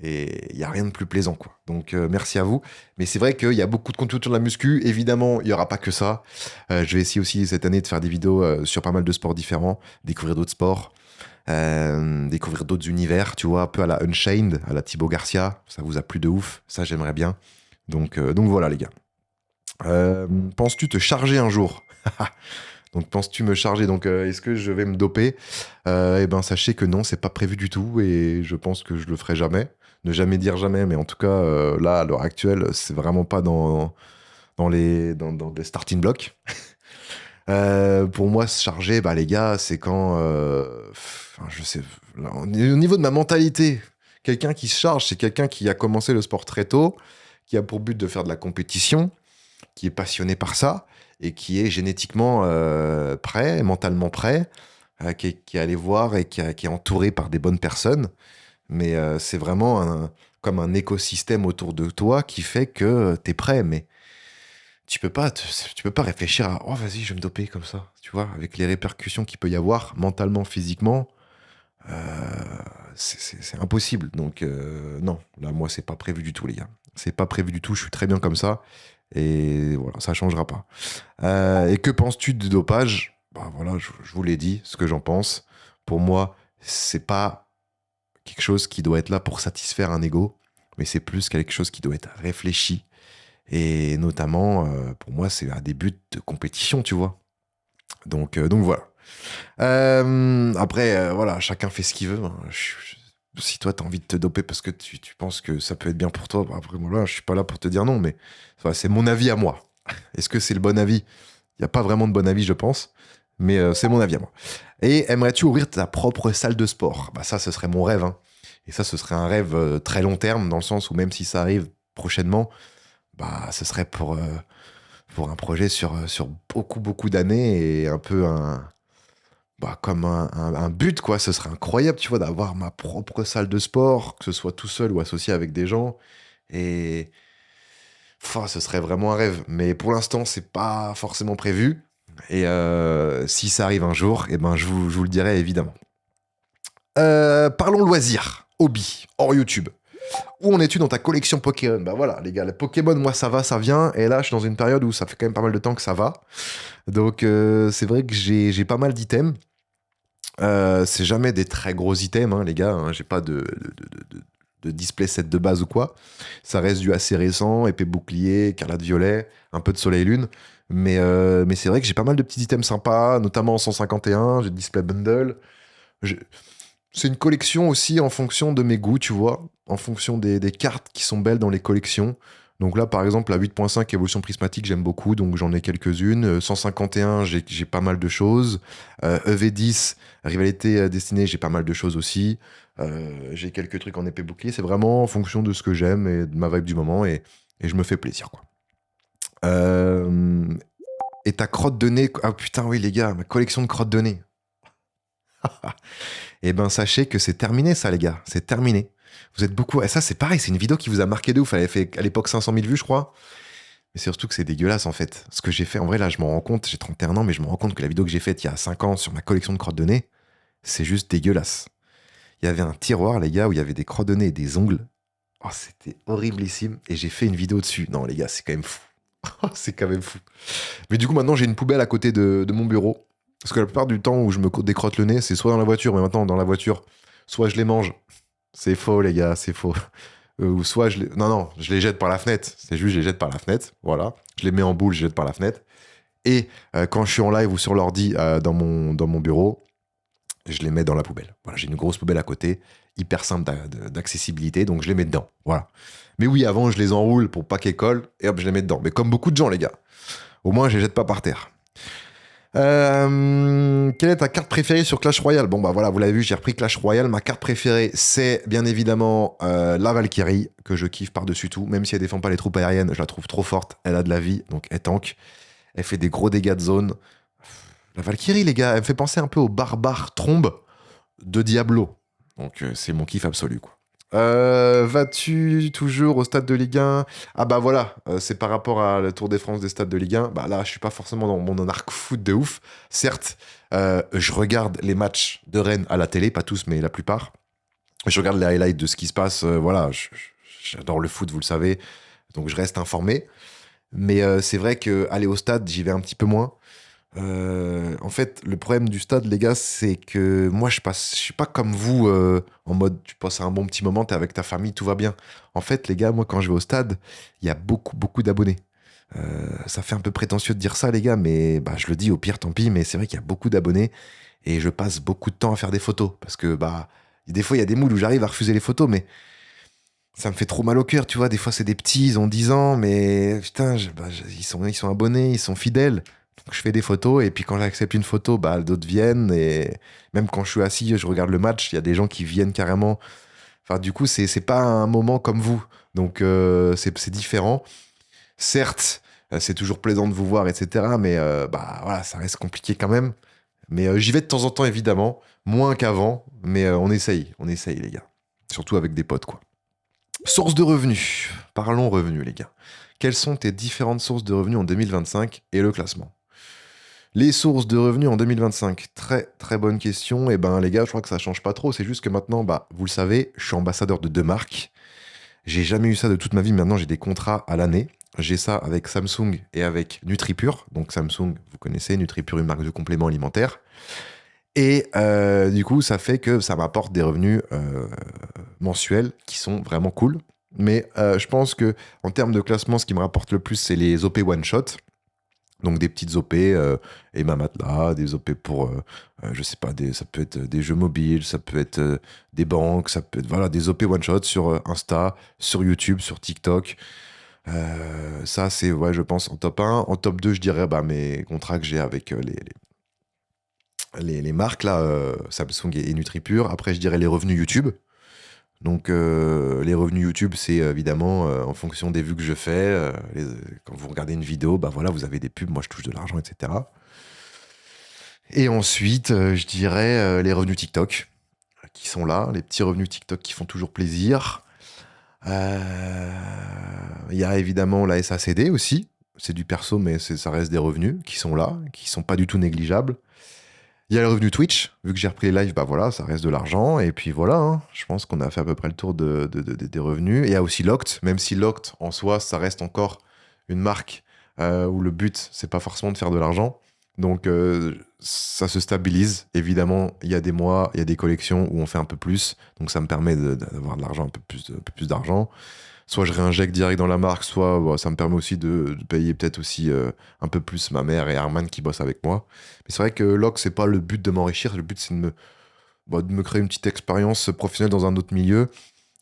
Et il n'y a rien de plus plaisant, quoi. Donc, merci à vous. Mais c'est vrai qu'il y a beaucoup de contenu sur la muscu. Évidemment, il n'y aura pas que ça. Je vais essayer aussi cette année de faire des vidéos sur pas mal de sports différents, découvrir d'autres sports, découvrir d'autres univers, tu vois, un peu à la Unchained, à la Thibaut Garcia. Ça vous a plu de ouf. Ça, j'aimerais bien. Donc voilà, les gars. Penses-tu te charger un jour? Donc, penses-tu me charger? Donc, est-ce que je vais me doper? Eh ben, sachez que non, c'est pas prévu du tout et je pense que je le ferai jamais. Ne jamais dire jamais, mais en tout cas, là, à l'heure actuelle, c'est vraiment pas dans les starting blocks. Pour moi, se charger, bah, les gars, c'est quand. Enfin, je sais. Là, au niveau de ma mentalité, quelqu'un qui se charge, c'est quelqu'un qui a commencé le sport très tôt, qui a pour but de faire de la compétition, qui est passionné par ça et qui est génétiquement prêt, mentalement prêt, qui est allé voir et qui est entouré par des bonnes personnes. Mais c'est vraiment comme un écosystème autour de toi qui fait que tu es prêt. Mais tu peux pas réfléchir à oh vas-y, je vais me doper comme ça. Tu vois, avec les répercussions qu'il peut y avoir mentalement, physiquement, c'est impossible. Donc non, là moi c'est pas prévu du tout, les gars. C'est pas prévu du tout. Je suis très bien comme ça. Et voilà, ça changera pas. Et que penses-tu du dopage? Bah voilà, je vous l'ai dit, ce que j'en pense. Pour moi, c'est pas quelque chose qui doit être là pour satisfaire un ego, mais c'est plus quelque chose qui doit être réfléchi. Et notamment, pour moi, c'est à des buts de compétition, tu vois. Donc voilà. Après, voilà, chacun fait ce qu'il veut, hein. Si toi, t'as envie de te doper parce que tu penses que ça peut être bien pour toi, bah après, voilà, je suis pas là pour te dire non, mais enfin, c'est mon avis à moi. Est-ce que c'est le bon avis? Il n'y a pas vraiment de bon avis, je pense, mais c'est mon avis à moi. Et aimerais-tu ouvrir ta propre salle de sport? Bah ça, ce serait mon rêve, hein. Et ça, ce serait un rêve très long terme, dans le sens où même si ça arrive prochainement, bah ce serait pour un projet sur beaucoup, beaucoup d'années et un peu comme un but, quoi. Ce serait incroyable, tu vois, d'avoir ma propre salle de sport, que ce soit tout seul ou associé avec des gens. Et enfin, ce serait vraiment un rêve. Mais pour l'instant, c'est pas forcément prévu. Et si ça arrive un jour, eh ben, je vous le dirai évidemment. Parlons loisirs, hobby, hors YouTube. Où en es-tu dans ta collection Pokémon? Bah voilà, les gars, les Pokémon, moi ça va, ça vient. Et là, je suis dans une période où ça fait quand même pas mal de temps que ça va. Donc, c'est vrai que j'ai pas mal d'items. C'est jamais des très gros items, hein, les gars, hein. J'ai pas de display set de base ou quoi. Ça reste du assez récent, épée bouclier, écarlate violet, un peu de soleil lune. Mais c'est vrai que j'ai pas mal de petits items sympas, notamment en 151, j'ai le display bundle. J'ai- C'est une collection aussi en fonction de mes goûts, tu vois, en fonction des cartes qui sont belles dans les collections. Donc là, par exemple, la 8.5 évolution prismatique, j'aime beaucoup, donc j'en ai quelques-unes. 151, j'ai pas mal de choses. EV10, rivalité destinée, j'ai pas mal de choses aussi. J'ai quelques trucs en épée bouclier. C'est vraiment en fonction de ce que j'aime et de ma vibe du moment, et je me fais plaisir, quoi. Euh, et ta crotte de nez... Ah putain, oui, les gars, ma collection de crottes de nez. Eh ben, sachez que c'est terminé, ça, les gars. C'est terminé. Vous êtes beaucoup. Et ça, c'est pareil, c'est une vidéo qui vous a marqué de ouf. Elle avait fait à l'époque 500 000 vues, je crois. Mais c'est surtout que c'est dégueulasse, en fait. Ce que j'ai fait, en vrai, là, je m'en rends compte. J'ai 31 ans, mais je me rends compte que la vidéo que j'ai faite il y a 5 ans sur ma collection de crottes de nez, c'est juste dégueulasse. Il y avait un tiroir, les gars, où il y avait des crottes de nez et des ongles. Oh, c'était horriblissime. Et j'ai fait une vidéo dessus. Non, les gars, c'est quand même fou. C'est quand même fou. Mais du coup, maintenant, j'ai une poubelle à côté de mon bureau. Parce que la plupart du temps où je me décrotte le nez, c'est soit dans la voiture, mais maintenant, dans la voiture, soit je les mange. C'est faux, les gars, c'est faux. Ou soit je les... Non, non, je les jette par la fenêtre. C'est juste, je les jette par la fenêtre. Voilà. Je les mets en boule, je les jette par la fenêtre. Et quand je suis en live ou sur l'ordi dans mon bureau, je les mets dans la poubelle. Voilà, j'ai une grosse poubelle à côté, hyper simple d'accessibilité, donc je les mets dedans. Voilà. Mais oui, avant, je les enroule pour pas qu'elles collent, et hop, je les mets dedans. Mais comme beaucoup de gens, les gars. Au moins, je les jette pas par terre. Quelle est ta carte préférée sur Clash Royale? Bon, bah voilà, vous l'avez vu, j'ai repris Clash Royale. Ma carte préférée, c'est bien évidemment la Valkyrie, que je kiffe par-dessus tout. Même si elle défend pas les troupes aériennes, je la trouve trop forte. Elle a de la vie, donc elle tank. Elle fait des gros dégâts de zone. La Valkyrie, les gars, elle me fait penser un peu au barbare trombe de Diablo. Donc c'est mon kiff absolu, quoi. Vas-tu toujours au stade de Ligue 1? Ah bah voilà, c'est par rapport à la Tour de France des stades de Ligue 1. Bah là, je suis pas forcément dans mon arc foot de ouf. Certes, je regarde les matchs de Rennes à la télé, pas tous, mais la plupart. Je regarde les highlights de ce qui se passe. Voilà, j'adore le foot, vous le savez, donc je reste informé. Mais c'est vrai que aller au stade, j'y vais un petit peu moins. En fait, le problème du stade, les gars, c'est que moi, je suis pas comme vous, en mode, tu passes un bon petit moment, t'es avec ta famille, tout va bien. En fait, les gars, moi, quand je vais au stade, il y a beaucoup, beaucoup d'abonnés. Ça fait un peu prétentieux de dire ça, les gars, mais bah, je le dis, au pire, tant pis, mais c'est vrai qu'il y a beaucoup d'abonnés et je passe beaucoup de temps à faire des photos parce que, bah, des fois, il y a des moods où j'arrive à refuser les photos, mais ça me fait trop mal au cœur, tu vois. Des fois, c'est des petits, ils ont 10 ans, mais putain, ils sont abonnés, ils sont fidèles. Donc, je fais des photos, et puis quand j'accepte une photo, bah, d'autres viennent. Et même quand je suis assis, je regarde le match, il y a des gens qui viennent carrément. Enfin, du coup, c'est pas un moment comme vous. Donc, c'est différent. Certes, c'est toujours plaisant de vous voir, etc. Mais bah, voilà, ça reste compliqué quand même. Mais j'y vais de temps en temps, évidemment. Moins qu'avant, mais on essaye, les gars. Surtout avec des potes, quoi. Source de revenus. Parlons revenus, les gars. Quelles sont tes différentes sources de revenus en 2025 et le classement? Les sources de revenus en 2025, très très bonne question. Et ben les gars, je crois que ça change pas trop. C'est juste que maintenant, bah, vous le savez, je suis ambassadeur de deux marques. J'ai jamais eu ça de toute ma vie. Maintenant, j'ai des contrats à l'année. J'ai ça avec Samsung et avec NutriPure. Donc Samsung, vous connaissez, NutriPure, une marque de compléments alimentaires. Et du coup, ça fait que ça m'apporte des revenus mensuels qui sont vraiment cool. Mais je pense que en termes de classement, ce qui me rapporte le plus, c'est les OP one shot. Donc des petites OP et ma matelas, des OP pour, je sais pas, ça peut être des jeux mobiles, ça peut être des banques, ça peut être voilà, des OP one shot sur Insta, sur YouTube, sur TikTok. Ça, c'est, ouais, je pense, en top 1. En top 2, je dirais bah, mes contrats que j'ai avec les marques, là, Samsung et NutriPure. Après, je dirais les revenus YouTube. Donc, les revenus YouTube, c'est évidemment en fonction des vues que je fais. Quand vous regardez une vidéo, bah voilà, vous avez des pubs, moi je touche de l'argent, etc. Et ensuite, je dirais les revenus TikTok qui sont là, les petits revenus TikTok qui font toujours plaisir. Il y a évidemment la SACD aussi. C'est du perso, mais ça reste des revenus qui sont là, qui sont pas du tout négligeables. Il y a le revenu Twitch, vu que j'ai repris les lives, bah voilà, ça reste de l'argent. Et puis voilà, hein, je pense qu'on a fait à peu près le tour des revenus. Et il y a aussi Locked, même si Locked, en soi, ça reste encore une marque où le but, c'est pas forcément de faire de l'argent. Donc ça se stabilise. Évidemment, il y a des mois, il y a des collections où on fait un peu plus. Donc ça me permet d'avoir de l'argent, un peu plus d'argent. Soit je réinjecte direct dans la marque, soit bon, ça me permet aussi de payer peut-être aussi un peu plus ma mère et Arman qui bossent avec moi. Mais c'est vrai que Locke, c'est pas le but de m'enrichir, le but c'est de me créer une petite expérience professionnelle dans un autre milieu,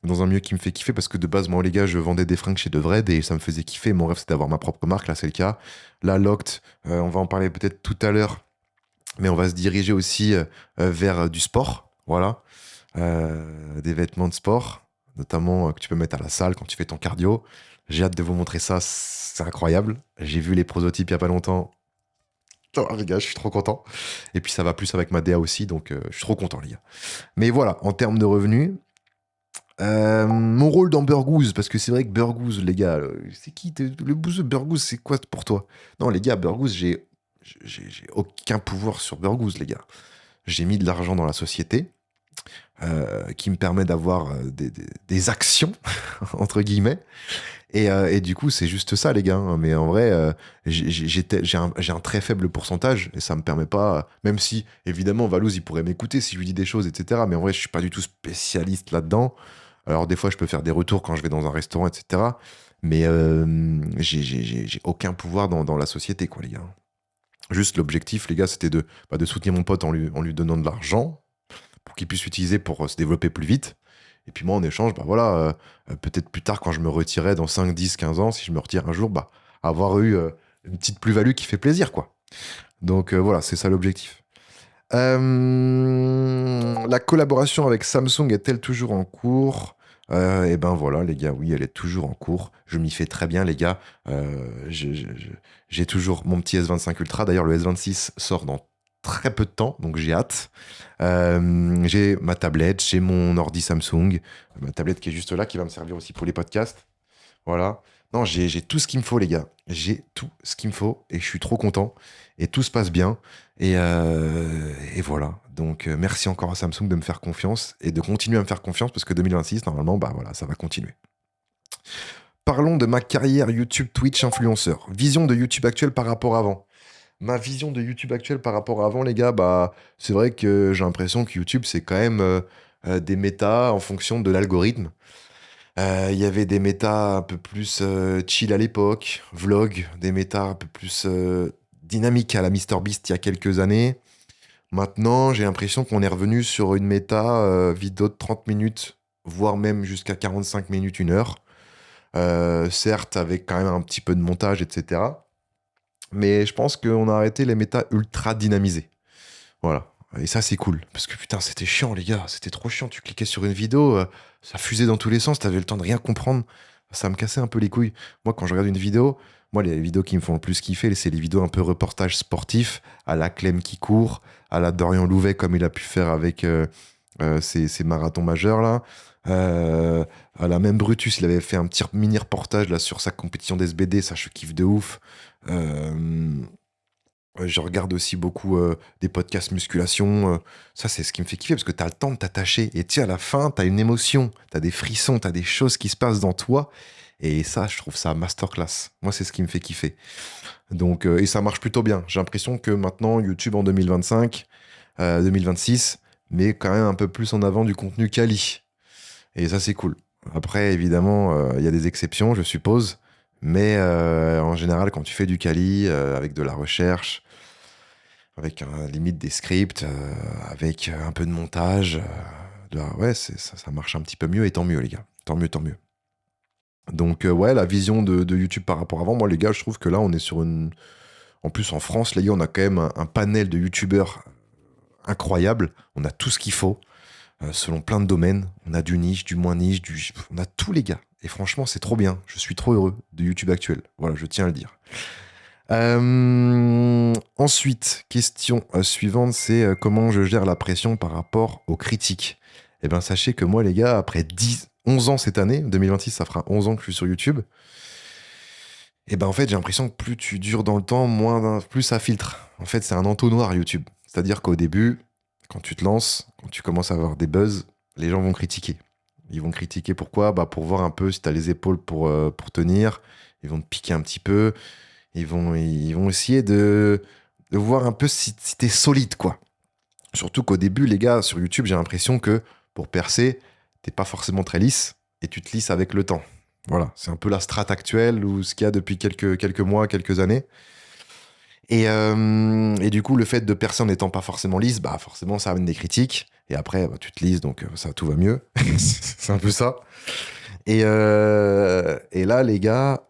dans un milieu qui me fait kiffer, parce que de base, moi les gars, je vendais des fringues chez Devred et ça me faisait kiffer. Mon rêve, c'est d'avoir ma propre marque, là c'est le cas. Là, Locked, on va en parler peut-être tout à l'heure, mais on va se diriger aussi vers du sport, voilà. Des vêtements de sport, notamment que tu peux mettre à la salle quand tu fais ton cardio. J'ai hâte de vous montrer ça, c'est incroyable. J'ai vu les prototypes il y a pas longtemps. Oh, les gars, je suis trop content. Et puis ça va plus avec ma DA aussi, donc je suis trop content, les gars. Mais voilà, en termes de revenus, Mon rôle dans Burgooz, parce que c'est vrai que Burgooz, les gars, c'est qui le bouseux Burgooz, c'est quoi pour toi? Non, les gars, Burgooz, j'ai aucun pouvoir sur Burgooz, les gars. J'ai mis de l'argent dans la société qui me permet d'avoir des actions, entre guillemets. Et du coup, c'est juste ça, les gars, hein. Mais en vrai, j'ai un très faible pourcentage et ça me permet pas, même si, évidemment, Valouz, il pourrait m'écouter si je lui dis des choses, etc. Mais en vrai, je suis pas du tout spécialiste là-dedans. Alors, des fois, je peux faire des retours quand je vais dans un restaurant, etc. Mais j'ai aucun pouvoir dans la société, quoi, les gars. Juste l'objectif, les gars, c'était de soutenir mon pote en lui donnant de l'argent pour qu'il puisse l'utiliser pour se développer plus vite. Et puis moi, en échange, bah voilà, peut-être plus tard, quand je me retirais dans 5, 10, 15 ans, si je me retire un jour, bah, avoir eu une petite plus-value qui fait plaisir, quoi. Donc voilà, c'est ça l'objectif. La collaboration avec Samsung est-elle toujours en cours? Eh ben voilà, les gars, oui, elle est toujours en cours. Je m'y fais très bien, les gars. J'ai toujours mon petit S25 Ultra. D'ailleurs, le S26 sort dans très peu de temps, donc j'ai hâte. J'ai ma tablette, j'ai mon ordi Samsung, ma tablette qui est juste là, qui va me servir aussi pour les podcasts. Voilà. Non, j'ai tout ce qu'il me faut, les gars. J'ai tout ce qu'il me faut et je suis trop content. Et tout se passe bien. Et voilà. Donc, merci encore à Samsung de me faire confiance et de continuer à me faire confiance parce que 2026, normalement, bah voilà, ça va continuer. Parlons de ma carrière YouTube, Twitch, influenceur. Vision de YouTube actuelle par rapport à avant. Ma vision de YouTube actuelle par rapport à avant, les gars, bah, c'est vrai que j'ai l'impression que YouTube, c'est quand même des méta en fonction de l'algorithme. Il y avait des méta un peu plus chill à l'époque, vlog, des méta un peu plus dynamiques à la MrBeast il y a quelques années. Maintenant, j'ai l'impression qu'on est revenu sur une méta vidéo de 30 minutes, voire même jusqu'à 45 minutes, 1 heure. Certes, avec quand même un petit peu de montage, etc. Mais je pense qu'on a arrêté les méta ultra dynamisées. Voilà. Et ça, c'est cool. Parce que putain, c'était chiant, les gars. C'était trop chiant. Tu cliquais sur une vidéo, ça fusait dans tous les sens. T'avais le temps de rien comprendre. Ça me cassait un peu les couilles. Moi, quand je regarde une vidéo, moi, les vidéos qui me font le plus kiffer, c'est les vidéos un peu reportage sportif, à la Clem qui court, à la Dorian Louvet, comme il a pu faire avec ses marathons majeurs, là. À la même Brutus, il avait fait un petit mini reportage là, sur sa compétition d'SBD. Ça, je kiffe de ouf. Je regarde aussi beaucoup des podcasts musculation. Ça, c'est ce qui me fait kiffer parce que tu as le temps de t'attacher. Et tu sais, à la fin, tu as une émotion, tu as des frissons, tu as des choses qui se passent dans toi. Et ça, je trouve ça masterclass. Moi, c'est ce qui me fait kiffer. Donc, et ça marche plutôt bien. J'ai l'impression que maintenant, YouTube en 2025, 2026, met quand même un peu plus en avant du contenu quali. Et ça, c'est cool. Après, évidemment, il y a des exceptions, je suppose. Mais en général, quand tu fais du quali, avec de la recherche, avec limite des scripts, avec un peu de montage, là, ouais, ça marche un petit peu mieux, et tant mieux, les gars. Tant mieux, tant mieux. Donc, ouais, la vision de YouTube par rapport à avant, moi, les gars, je trouve que là, on est sur une. En plus, en France, les gars, on a quand même un panel de YouTubeurs incroyable. On a tout ce qu'il faut, selon plein de domaines. On a du niche, du moins niche, on a tous, les gars. Et franchement, c'est trop bien. Je suis trop heureux de YouTube actuel. Voilà, je tiens à le dire. Ensuite, question suivante, c'est comment je gère la pression par rapport aux critiques. Eh bien, sachez que moi, les gars, après 11 ans cette année, 2026, ça fera 11 ans que je suis sur YouTube. Et ben en fait, j'ai l'impression que plus tu dures dans le temps, plus ça filtre. En fait, c'est un entonnoir YouTube. C'est-à-dire qu'au début, quand tu te lances, quand tu commences à avoir des buzz, les gens vont critiquer. Ils vont critiquer pourquoi? Bah pour voir un peu si tu as les épaules pour tenir. Ils vont te piquer un petit peu. Ils vont essayer de voir un peu si tu es solide, quoi. Surtout qu'au début, les gars, sur YouTube, j'ai l'impression que pour percer, t'es pas forcément très lisse et tu te lisses avec le temps. Voilà, c'est un peu la strate actuelle ou ce qu'il y a depuis quelques mois, quelques années. Et du coup, le fait de percer en n'étant pas forcément lisse, bah forcément, ça amène des critiques. Et après, bah, tu te lises, donc ça, tout va mieux. C'est un peu ça. Et là, les gars,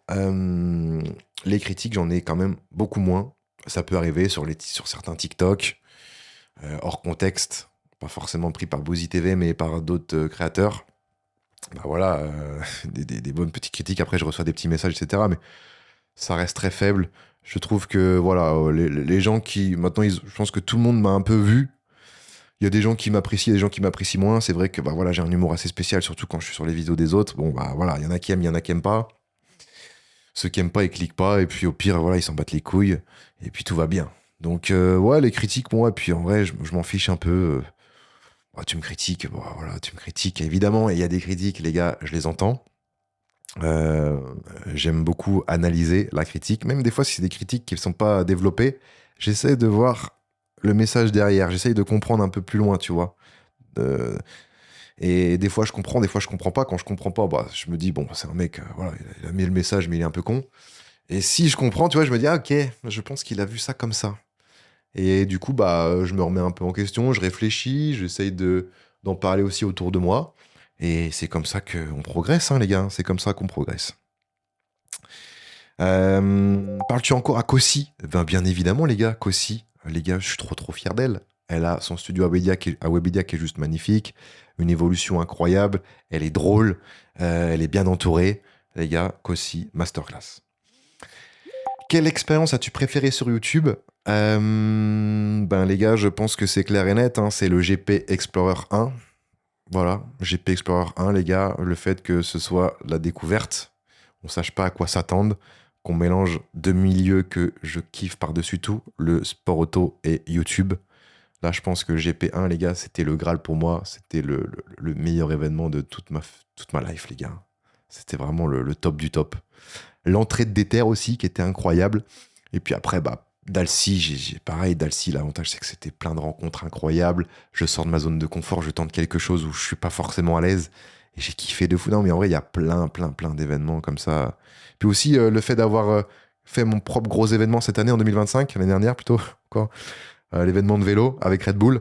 les critiques, j'en ai quand même beaucoup moins. Ça peut arriver sur certains TikTok, hors contexte, pas forcément pris par Boozy TV, mais par d'autres créateurs. Bah voilà, des bonnes petites critiques. Après, je reçois des petits messages, etc. Mais ça reste très faible. Je trouve que voilà, les gens qui. Maintenant, je pense que tout le monde m'a un peu vu. Il y a des gens qui m'apprécient, des gens qui m'apprécient moins. C'est vrai que bah, voilà, j'ai un humour assez spécial, surtout quand je suis sur les vidéos des autres. Bon, bah voilà, il y en a qui aiment, il y en a qui aiment pas. Ceux qui aiment pas, ils cliquent pas. Et puis au pire, voilà, ils s'en battent les couilles. Et puis tout va bien. Donc, ouais, les critiques, moi, puis en vrai, je m'en fiche un peu. Ouais, tu me critiques, bon, voilà, tu me critiques, évidemment. Et il y a des critiques, les gars, je les entends. Euh, J'aime beaucoup analyser la critique. Même des fois, si c'est des critiques qui ne sont pas développées, j'essaie de voir le message derrière. J'essaie de comprendre un peu plus loin, tu vois. Euh, et des fois, je comprends, des fois, je comprends pas. Quand je comprends pas, bah, je me dis, bon, c'est un mec, voilà, il a mis le message, mais il est un peu con. Et si je comprends, tu vois, je me dis, ah, ok, je pense qu'il a vu ça comme ça. Et du coup, bah, je me remets un peu en question, je réfléchis, j'essaye d'en parler aussi autour de moi. Et c'est comme ça qu'on progresse, hein, les gars. C'est comme ça qu'on progresse. Parles-tu encore à Kossi? Ben, bien évidemment, les gars, Kossi. Les gars, je suis trop fier d'elle. Elle a son studio à Webedia qui est juste magnifique. Une évolution incroyable. Elle est drôle. Elle est bien entourée. Les gars, Kossi, masterclass. Quelle expérience as-tu préférée sur YouTube? Ben les gars, je pense que c'est clair et net, hein, c'est le GP Explorer 1. Voilà, GP Explorer 1, les gars, le fait que ce soit la découverte, on sache pas à quoi s'attendre, qu'on mélange deux milieux que je kiffe par-dessus tout, le sport auto et YouTube. Là, je pense que GP1, les gars, c'était le Graal pour moi, c'était le meilleur événement de toute ma life, les gars. C'était vraiment le top du top. L'entrée de Déter aussi, qui était incroyable. Et puis après, bah, Dalcy, pareil, Dalcy, l'avantage, c'est que c'était plein de rencontres incroyables. Je sors de ma zone de confort, je tente quelque chose où je suis pas forcément à l'aise. Et j'ai kiffé de fou. Non, mais en vrai, il y a plein d'événements comme ça. Puis aussi, le fait d'avoir fait mon propre gros événement cette année, en 2025, l'année dernière plutôt, quoi. L'événement de vélo avec Red Bull,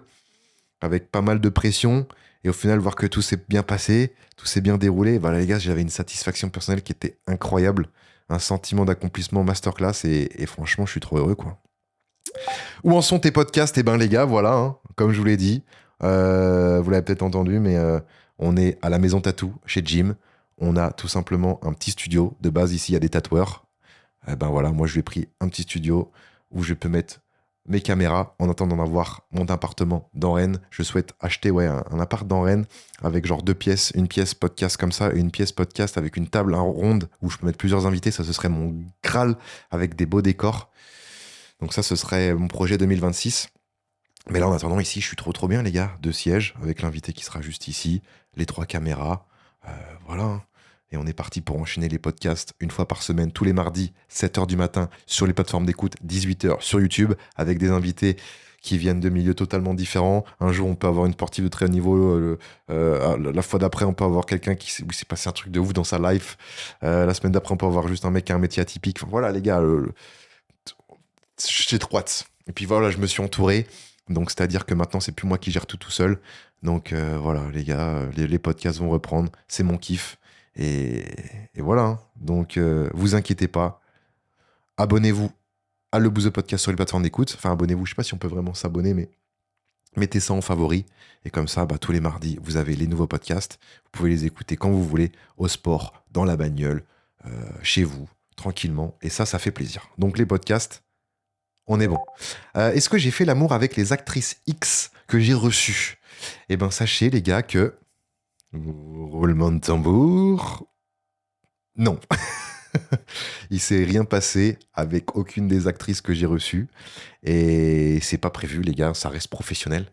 avec pas mal de pression. Et au final, voir que tout s'est bien passé, tout s'est bien déroulé, bah, les gars, j'avais une satisfaction personnelle qui était incroyable. Un sentiment d'accomplissement masterclass. Et franchement, je suis trop heureux, quoi. Où en sont tes podcasts? Eh ben, les gars, voilà, hein, comme je vous l'ai dit, vous l'avez peut-être entendu, mais on est à la Maison Tattoo, chez Jim. On a tout simplement un petit studio. De base, ici, il y a des tatoueurs. Eh ben voilà, moi, je lui ai pris un petit studio où je peux mettre mes caméras en attendant d'avoir mon appartement dans Rennes. Je souhaite acheter ouais, un appart dans Rennes avec genre deux pièces, une pièce podcast comme ça et une pièce podcast avec une table ronde où je peux mettre plusieurs invités. Ça, ce serait mon Graal avec des beaux décors. Donc ça, ce serait mon projet 2026. Mais là, en attendant, ici, je suis trop bien, les gars. Deux sièges avec l'invité qui sera juste ici, les trois caméras. Voilà, hein. Et on est parti pour enchaîner les podcasts une fois par semaine, tous les mardis, 7h du matin, sur les plateformes d'écoute, 18h sur YouTube, avec des invités qui viennent de milieux totalement différents. Un jour, on peut avoir une sportive de très haut niveau. La fois d'après, on peut avoir quelqu'un où il s'est passé un truc de ouf dans sa life. La semaine d'après, on peut avoir juste un mec qui a un métier atypique. Enfin, voilà, les gars, j'ai trop hâte. Et puis voilà, je me suis entouré. Donc, c'est-à-dire que maintenant, c'est plus moi qui gère tout seul. Donc, voilà, les gars, les podcasts vont reprendre. C'est mon kiff. Et, et voilà, hein. Donc, vous inquiétez pas. Abonnez-vous à Le Boost de Podcast sur les plateformes d'écoute. Enfin, abonnez-vous. Je sais pas si on peut vraiment s'abonner, mais mettez ça en favori. Et comme ça, bah, tous les mardis, vous avez les nouveaux podcasts. Vous pouvez les écouter quand vous voulez, au sport, dans la bagnole, chez vous, tranquillement. Et ça fait plaisir. Donc, les podcasts, on est bon. Est-ce que j'ai fait l'amour avec les actrices X que j'ai reçues? Eh ben, sachez, les gars, que... Roulement de tambour. Non. Il s'est rien passé avec aucune des actrices que j'ai reçues. Et c'est pas prévu, les gars. Ça reste professionnel.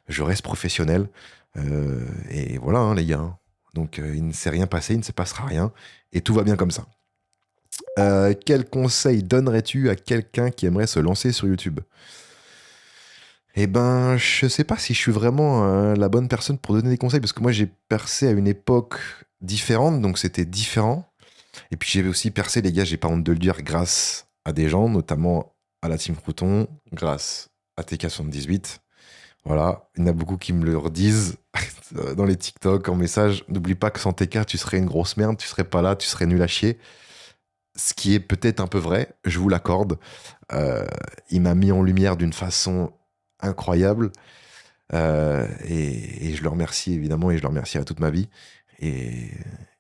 Je reste professionnel. Et voilà, hein, les gars. Donc, il ne s'est rien passé, il ne se passera rien. Et tout va bien comme ça. Quel conseil donnerais-tu à quelqu'un qui aimerait se lancer sur YouTube? Eh ben, je sais pas si je suis vraiment la bonne personne pour donner des conseils, parce que moi, j'ai percé à une époque différente, donc c'était différent. Et puis, j'ai aussi percé, les gars, j'ai pas honte de le dire, grâce à des gens, notamment à la Team Crouton, grâce à TK78. Voilà, il y en a beaucoup qui me le redisent dans les TikTok, en message. N'oublie pas que sans TK, tu serais une grosse merde, tu serais pas là, tu serais nul à chier. Ce qui est peut-être un peu vrai, je vous l'accorde. Il m'a mis en lumière d'une façon incroyable. Et je le remercie évidemment, et je le remercierai toute ma vie. Et,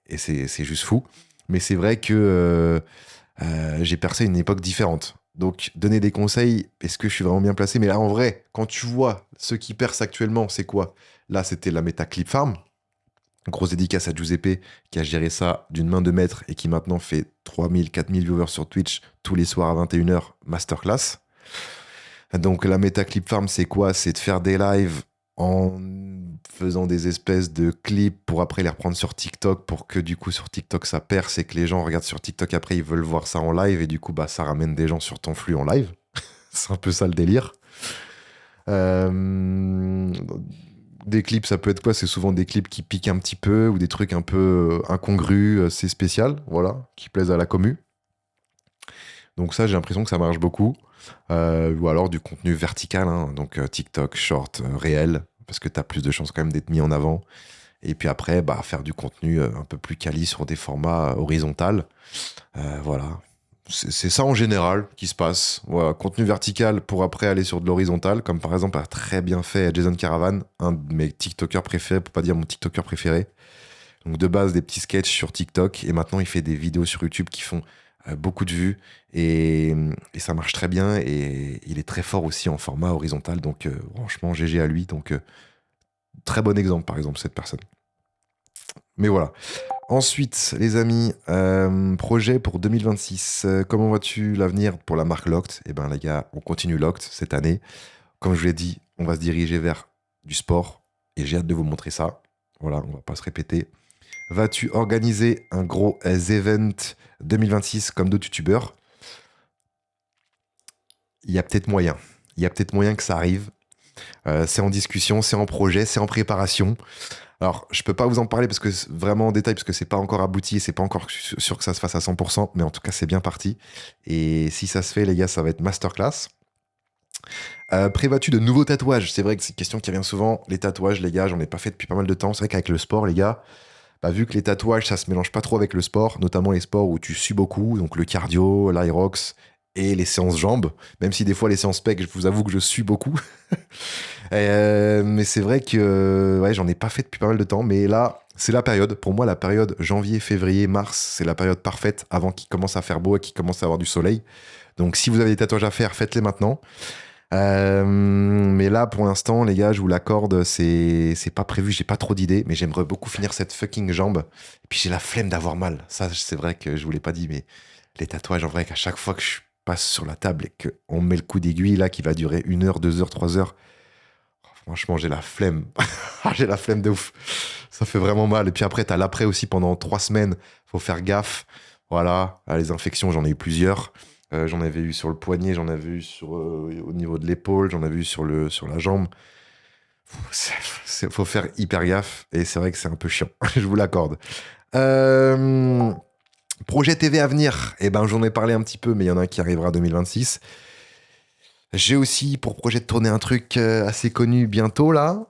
et c'est juste fou. Mais c'est vrai que j'ai percé à une époque différente. Donc, donner des conseils, est-ce que je suis vraiment bien placé? Mais là, en vrai, quand tu vois ceux qui percent actuellement, c'est quoi? Là, c'était la méta Clip Farm. Grosse dédicace à Giuseppe qui a géré ça d'une main de maître et qui maintenant fait 3000, 4000 viewers sur Twitch tous les soirs à 21h, masterclass. Donc la méta Clip Farm, c'est quoi? C'est de faire des lives en faisant des espèces de clips pour après les reprendre sur TikTok pour que du coup sur TikTok ça perce et que les gens regardent sur TikTok après ils veulent voir ça en live et du coup bah ça ramène des gens sur ton flux en live. C'est un peu ça le délire. Des clips, ça peut être quoi? C'est souvent des clips qui piquent un petit peu ou des trucs un peu incongrus, c'est spécial, voilà, qui plaisent à la commu. Donc ça, j'ai l'impression que ça marche beaucoup. Ou alors du contenu vertical, hein, donc TikTok, short, réel, parce que tu as plus de chances quand même d'être mis en avant. Et puis après, bah, faire du contenu un peu plus quali sur des formats horizontaux. Voilà. C'est ça en général qui se passe. Voilà, contenu vertical pour après aller sur de l'horizontal, comme par exemple a très bien fait Jason Caravan, un de mes TikTokers préférés, pour pas dire mon TikToker préféré. Donc de base des petits sketchs sur TikTok et maintenant il fait des vidéos sur YouTube qui font beaucoup de vues et ça marche très bien et il est très fort aussi en format horizontal. Donc franchement GG à lui. Donc très bon exemple par exemple cette personne. Mais voilà. Ensuite, les amis, projet pour 2026. Comment vois-tu l'avenir pour la marque Locked? Eh ben, les gars, on continue Locked cette année. Comme je vous l'ai dit, on va se diriger vers du sport et j'ai hâte de vous montrer ça. Voilà, on va pas se répéter. Vas-tu organiser un gros event 2026 comme d'autres youtubeurs? Il y a peut-être moyen. Il y a peut-être moyen que ça arrive. C'est en discussion, c'est en projet, c'est en préparation. Alors, je peux pas vous en parler parce que vraiment en détail, parce que c'est pas encore abouti, c'est pas encore sûr que ça se fasse à 100%, mais en tout cas, c'est bien parti. Et si ça se fait, les gars, ça va être masterclass. Prévois-tu de nouveaux tatouages? C'est vrai que c'est une question qui revient souvent. Les tatouages, les gars, j'en ai pas fait depuis pas mal de temps. C'est vrai qu'avec le sport, les gars, bah, vu que les tatouages, ça se mélange pas trop avec le sport, notamment les sports où tu sues beaucoup, donc le cardio, l'Aerox et les séances jambes, même si des fois les séances pec, je vous avoue que je suis beaucoup. Mais c'est vrai que ouais, j'en ai pas fait depuis pas mal de temps, mais là, c'est la période. Pour moi, la période janvier, février, mars, c'est la période parfaite avant qu'il commence à faire beau et qu'il commence à avoir du soleil. Donc si vous avez des tatouages à faire, faites-les maintenant. Mais là, pour l'instant, les gars, je vous l'accorde, c'est pas prévu, j'ai pas trop d'idées, mais j'aimerais beaucoup finir cette fucking jambe. Et puis j'ai la flemme d'avoir mal. Ça, c'est vrai que je vous l'ai pas dit, mais les tatouages, en vrai, qu'à chaque fois que je passe sur la table et qu'on met le coup d'aiguille là qui va durer 1 heure, 2 heures, 3 heures, franchement, j'ai la flemme. J'ai la flemme de ouf. Ça fait vraiment mal. Et puis après, t'as l'après aussi pendant 3 semaines. Faut faire gaffe. Voilà. Ah, les infections, j'en ai eu plusieurs. J'en avais eu sur le poignet, j'en avais eu au niveau de l'épaule, j'en avais eu sur la jambe. Faut faire hyper gaffe. Et c'est vrai que c'est un peu chiant. Je vous l'accorde. Projet TV à venir. Eh ben, j'en ai parlé un petit peu, mais il y en a un qui arrivera en 2026. J'ai aussi pour projet de tourner un truc assez connu bientôt là.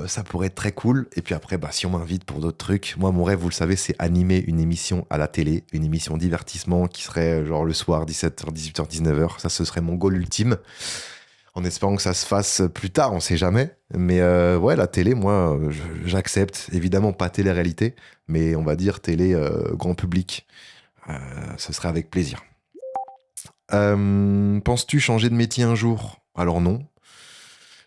Ça pourrait être très cool. Et puis après, bah, si on m'invite pour d'autres trucs, moi mon rêve, vous le savez, c'est animer une émission à la télé, une émission divertissement qui serait genre le soir 17h, 18h, 19h. Ça, ce serait mon goal ultime. En espérant que ça se fasse plus tard, on sait jamais. Mais ouais, la télé, moi, j'accepte. Évidemment, pas télé-réalité, mais on va dire télé grand public. Ce serait avec plaisir. Penses-tu changer de métier un jour? Alors non.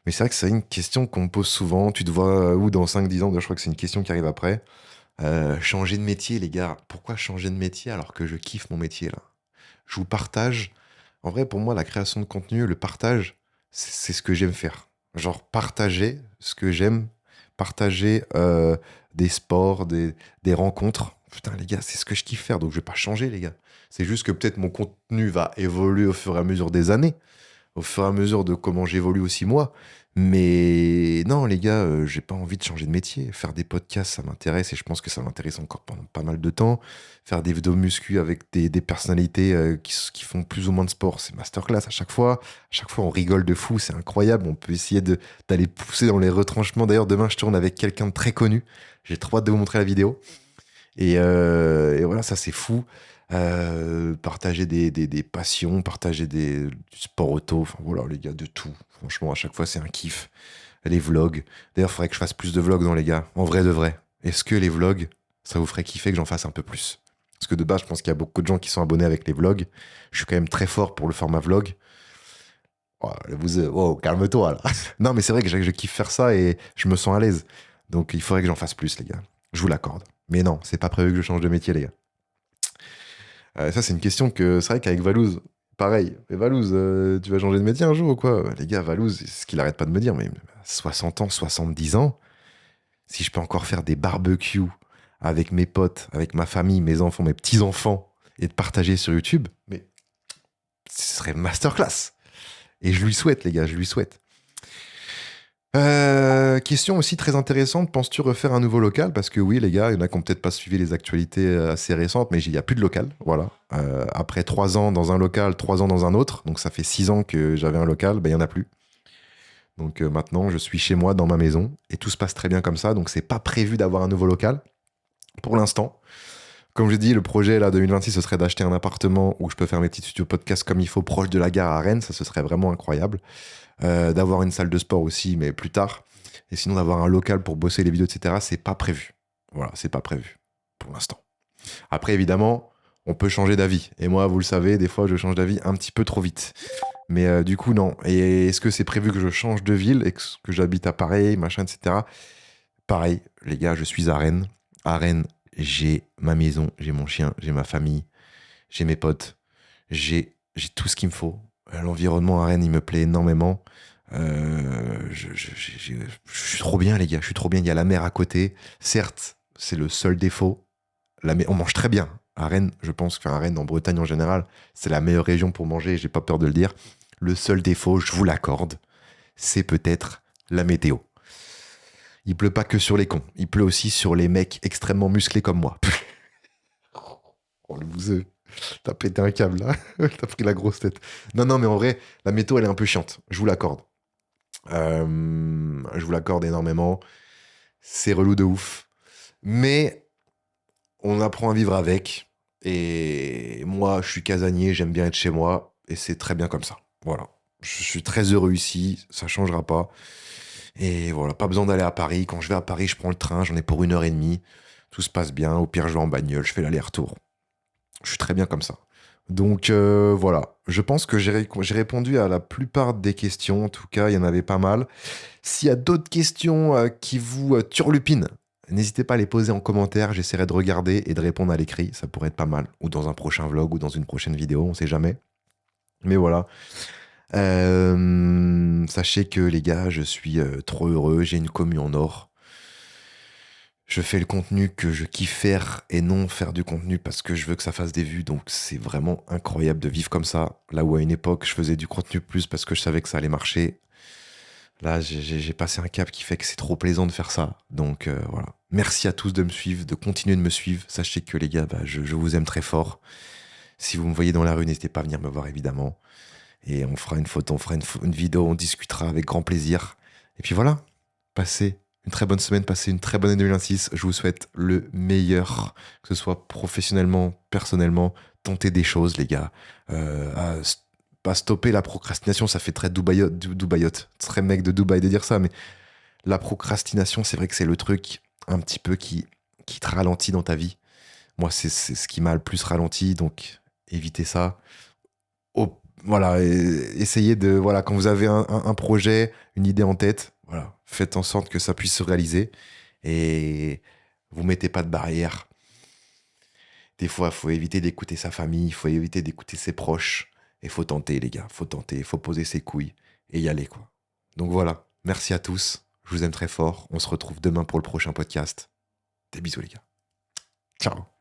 Mais c'est vrai que c'est une question qu'on me pose souvent. Tu te vois où dans 5-10 ans? Je crois que c'est une question qui arrive après. Changer de métier, les gars. Pourquoi changer de métier alors que je kiffe mon métier là? Je vous partage. En vrai, pour moi, la création de contenu, le partage, c'est ce que j'aime faire. Genre partager ce que j'aime, partager des sports, des rencontres. Putain, les gars, c'est ce que je kiffe faire. Donc je vais pas changer, les gars. C'est juste que peut-être mon contenu va évoluer au fur et à mesure des années, au fur et à mesure de comment j'évolue aussi moi. Mais non, les gars, j'ai pas envie de changer de métier. Faire des podcasts, ça m'intéresse et je pense que ça m'intéresse encore pendant pas mal de temps. Faire des vidéos muscu avec des personnalités qui font plus ou moins de sport, c'est masterclass à chaque fois. À chaque fois, on rigole de fou, c'est incroyable. On peut essayer d'aller pousser dans les retranchements. D'ailleurs, demain, je tourne avec quelqu'un de très connu. J'ai trop hâte de vous montrer la vidéo. Et voilà, ça c'est fou. Partager des passions, partager du sport auto, enfin voilà les gars, de tout. Franchement, à chaque fois c'est un kiff. Les vlogs. D'ailleurs, il faudrait que je fasse plus de vlogs dans les gars. En vrai de vrai. Est-ce que les vlogs, ça vous ferait kiffer que j'en fasse un peu plus? Parce que de base, je pense qu'il y a beaucoup de gens qui sont abonnés avec les vlogs. Je suis quand même très fort pour le format vlog. Oh, calme-toi là. Non, mais c'est vrai que je kiffe faire ça et je me sens à l'aise. Donc il faudrait que j'en fasse plus, les gars. Je vous l'accorde. Mais non, c'est pas prévu que je change de métier, les gars. Ça, c'est une question que c'est vrai qu'avec Valouz, pareil. Mais Valouz, tu vas changer de métier un jour ou quoi? Les gars, Valouz, c'est ce qu'il arrête pas de me dire, mais 60 ans, 70 ans, si je peux encore faire des barbecues avec mes potes, avec ma famille, mes enfants, mes petits-enfants, et de partager sur YouTube, mais ce serait masterclass. Et je lui souhaite, les gars, je lui souhaite. Question aussi très intéressante, penses-tu refaire un nouveau local? Parce que oui, les gars, il y en a qui n'ont peut-être pas suivi les actualités assez récentes, mais il n'y a plus de local, voilà. Après 3 ans dans un local, 3 ans dans un autre, donc ça fait 6 ans que j'avais un local, ben, il n'y en a plus. Donc maintenant, je suis chez moi, dans ma maison, et tout se passe très bien comme ça, donc c'est pas prévu d'avoir un nouveau local, pour l'instant. Comme je dis, le projet là 2026, ce serait d'acheter un appartement où je peux faire mes petits studios podcast comme il faut, proche de la gare à Rennes, ça ce serait vraiment incroyable. D'avoir une salle de sport aussi, mais plus tard. Et sinon, d'avoir un local pour bosser les vidéos, etc., c'est pas prévu. Voilà, c'est pas prévu pour l'instant. Après, évidemment, on peut changer d'avis. Et moi, vous le savez, des fois, je change d'avis un petit peu trop vite. Mais du coup, non. Et est-ce que c'est prévu que je change de ville et que j'habite à Paris, machin, etc. Pareil, les gars, je suis à Rennes. À Rennes, j'ai ma maison, j'ai mon chien, j'ai ma famille, j'ai mes potes, j'ai tout ce qu'il me faut. L'environnement à Rennes, il me plaît énormément. Je suis trop bien, les gars. Je suis trop bien. Il y a la mer à côté. Certes, c'est le seul défaut. On mange très bien. À Rennes, je pense, enfin à Rennes, en Bretagne en général, c'est la meilleure région pour manger. J'ai pas peur de le dire. Le seul défaut, je vous l'accorde, c'est peut-être la météo. Il pleut pas que sur les cons. Il pleut aussi sur les mecs extrêmement musclés comme moi. Oh, le bouseux. T'as pété un câble, là. T'as pris la grosse tête. Non, non, mais en vrai, la météo, elle est un peu chiante. Je vous l'accorde. Je vous l'accorde énormément. C'est relou de ouf. Mais on apprend à vivre avec. Et moi, je suis casanier, j'aime bien être chez moi. Et c'est très bien comme ça. Voilà. Je suis très heureux ici. Ça changera pas. Et voilà, pas besoin d'aller à Paris. Quand je vais à Paris, je prends le train. J'en ai pour 1h30. Tout se passe bien. Au pire, je vais en bagnole. Je fais l'aller-retour. Je suis très bien comme ça. Donc voilà, je pense que j'ai répondu à la plupart des questions. En tout cas, il y en avait pas mal. S'il y a d'autres questions qui vous turlupinent, n'hésitez pas à les poser en commentaire. J'essaierai de regarder et de répondre à l'écrit. Ça pourrait être pas mal. Ou dans un prochain vlog ou dans une prochaine vidéo, on sait jamais. Mais voilà. Sachez que les gars, je suis trop heureux. J'ai une commu en or. Je fais le contenu que je kiffe faire et non faire du contenu parce que je veux que ça fasse des vues. Donc c'est vraiment incroyable de vivre comme ça. Là où à une époque, je faisais du contenu plus parce que je savais que ça allait marcher. Là, j'ai passé un cap qui fait que c'est trop plaisant de faire ça. Donc voilà. Merci à tous de me suivre, de continuer de me suivre. Sachez que les gars, je vous aime très fort. Si vous me voyez dans la rue, n'hésitez pas à venir me voir évidemment. Et on fera une photo, on fera une vidéo, on discutera avec grand plaisir. Et puis voilà, passez une très bonne semaine, passez une très bonne année 2026. Je vous souhaite le meilleur, que ce soit professionnellement, personnellement. Tentez des choses, les gars. Pas stopper la procrastination, ça fait très Dubaïote. Très mec de Dubaï de dire ça, mais la procrastination, c'est vrai que c'est le truc un petit peu qui te ralentit dans ta vie. Moi, c'est ce qui m'a le plus ralenti, donc évitez ça. Voilà, essayez de, voilà, quand vous avez un projet, une idée en tête, voilà, faites en sorte que ça puisse se réaliser et vous mettez pas de barrière. Des fois, il faut éviter d'écouter sa famille, il faut éviter d'écouter ses proches. Et faut tenter, les gars, faut tenter, faut poser ses couilles et y aller, quoi. Donc voilà, merci à tous, je vous aime très fort. On se retrouve demain pour le prochain podcast. Des bisous, les gars. Ciao.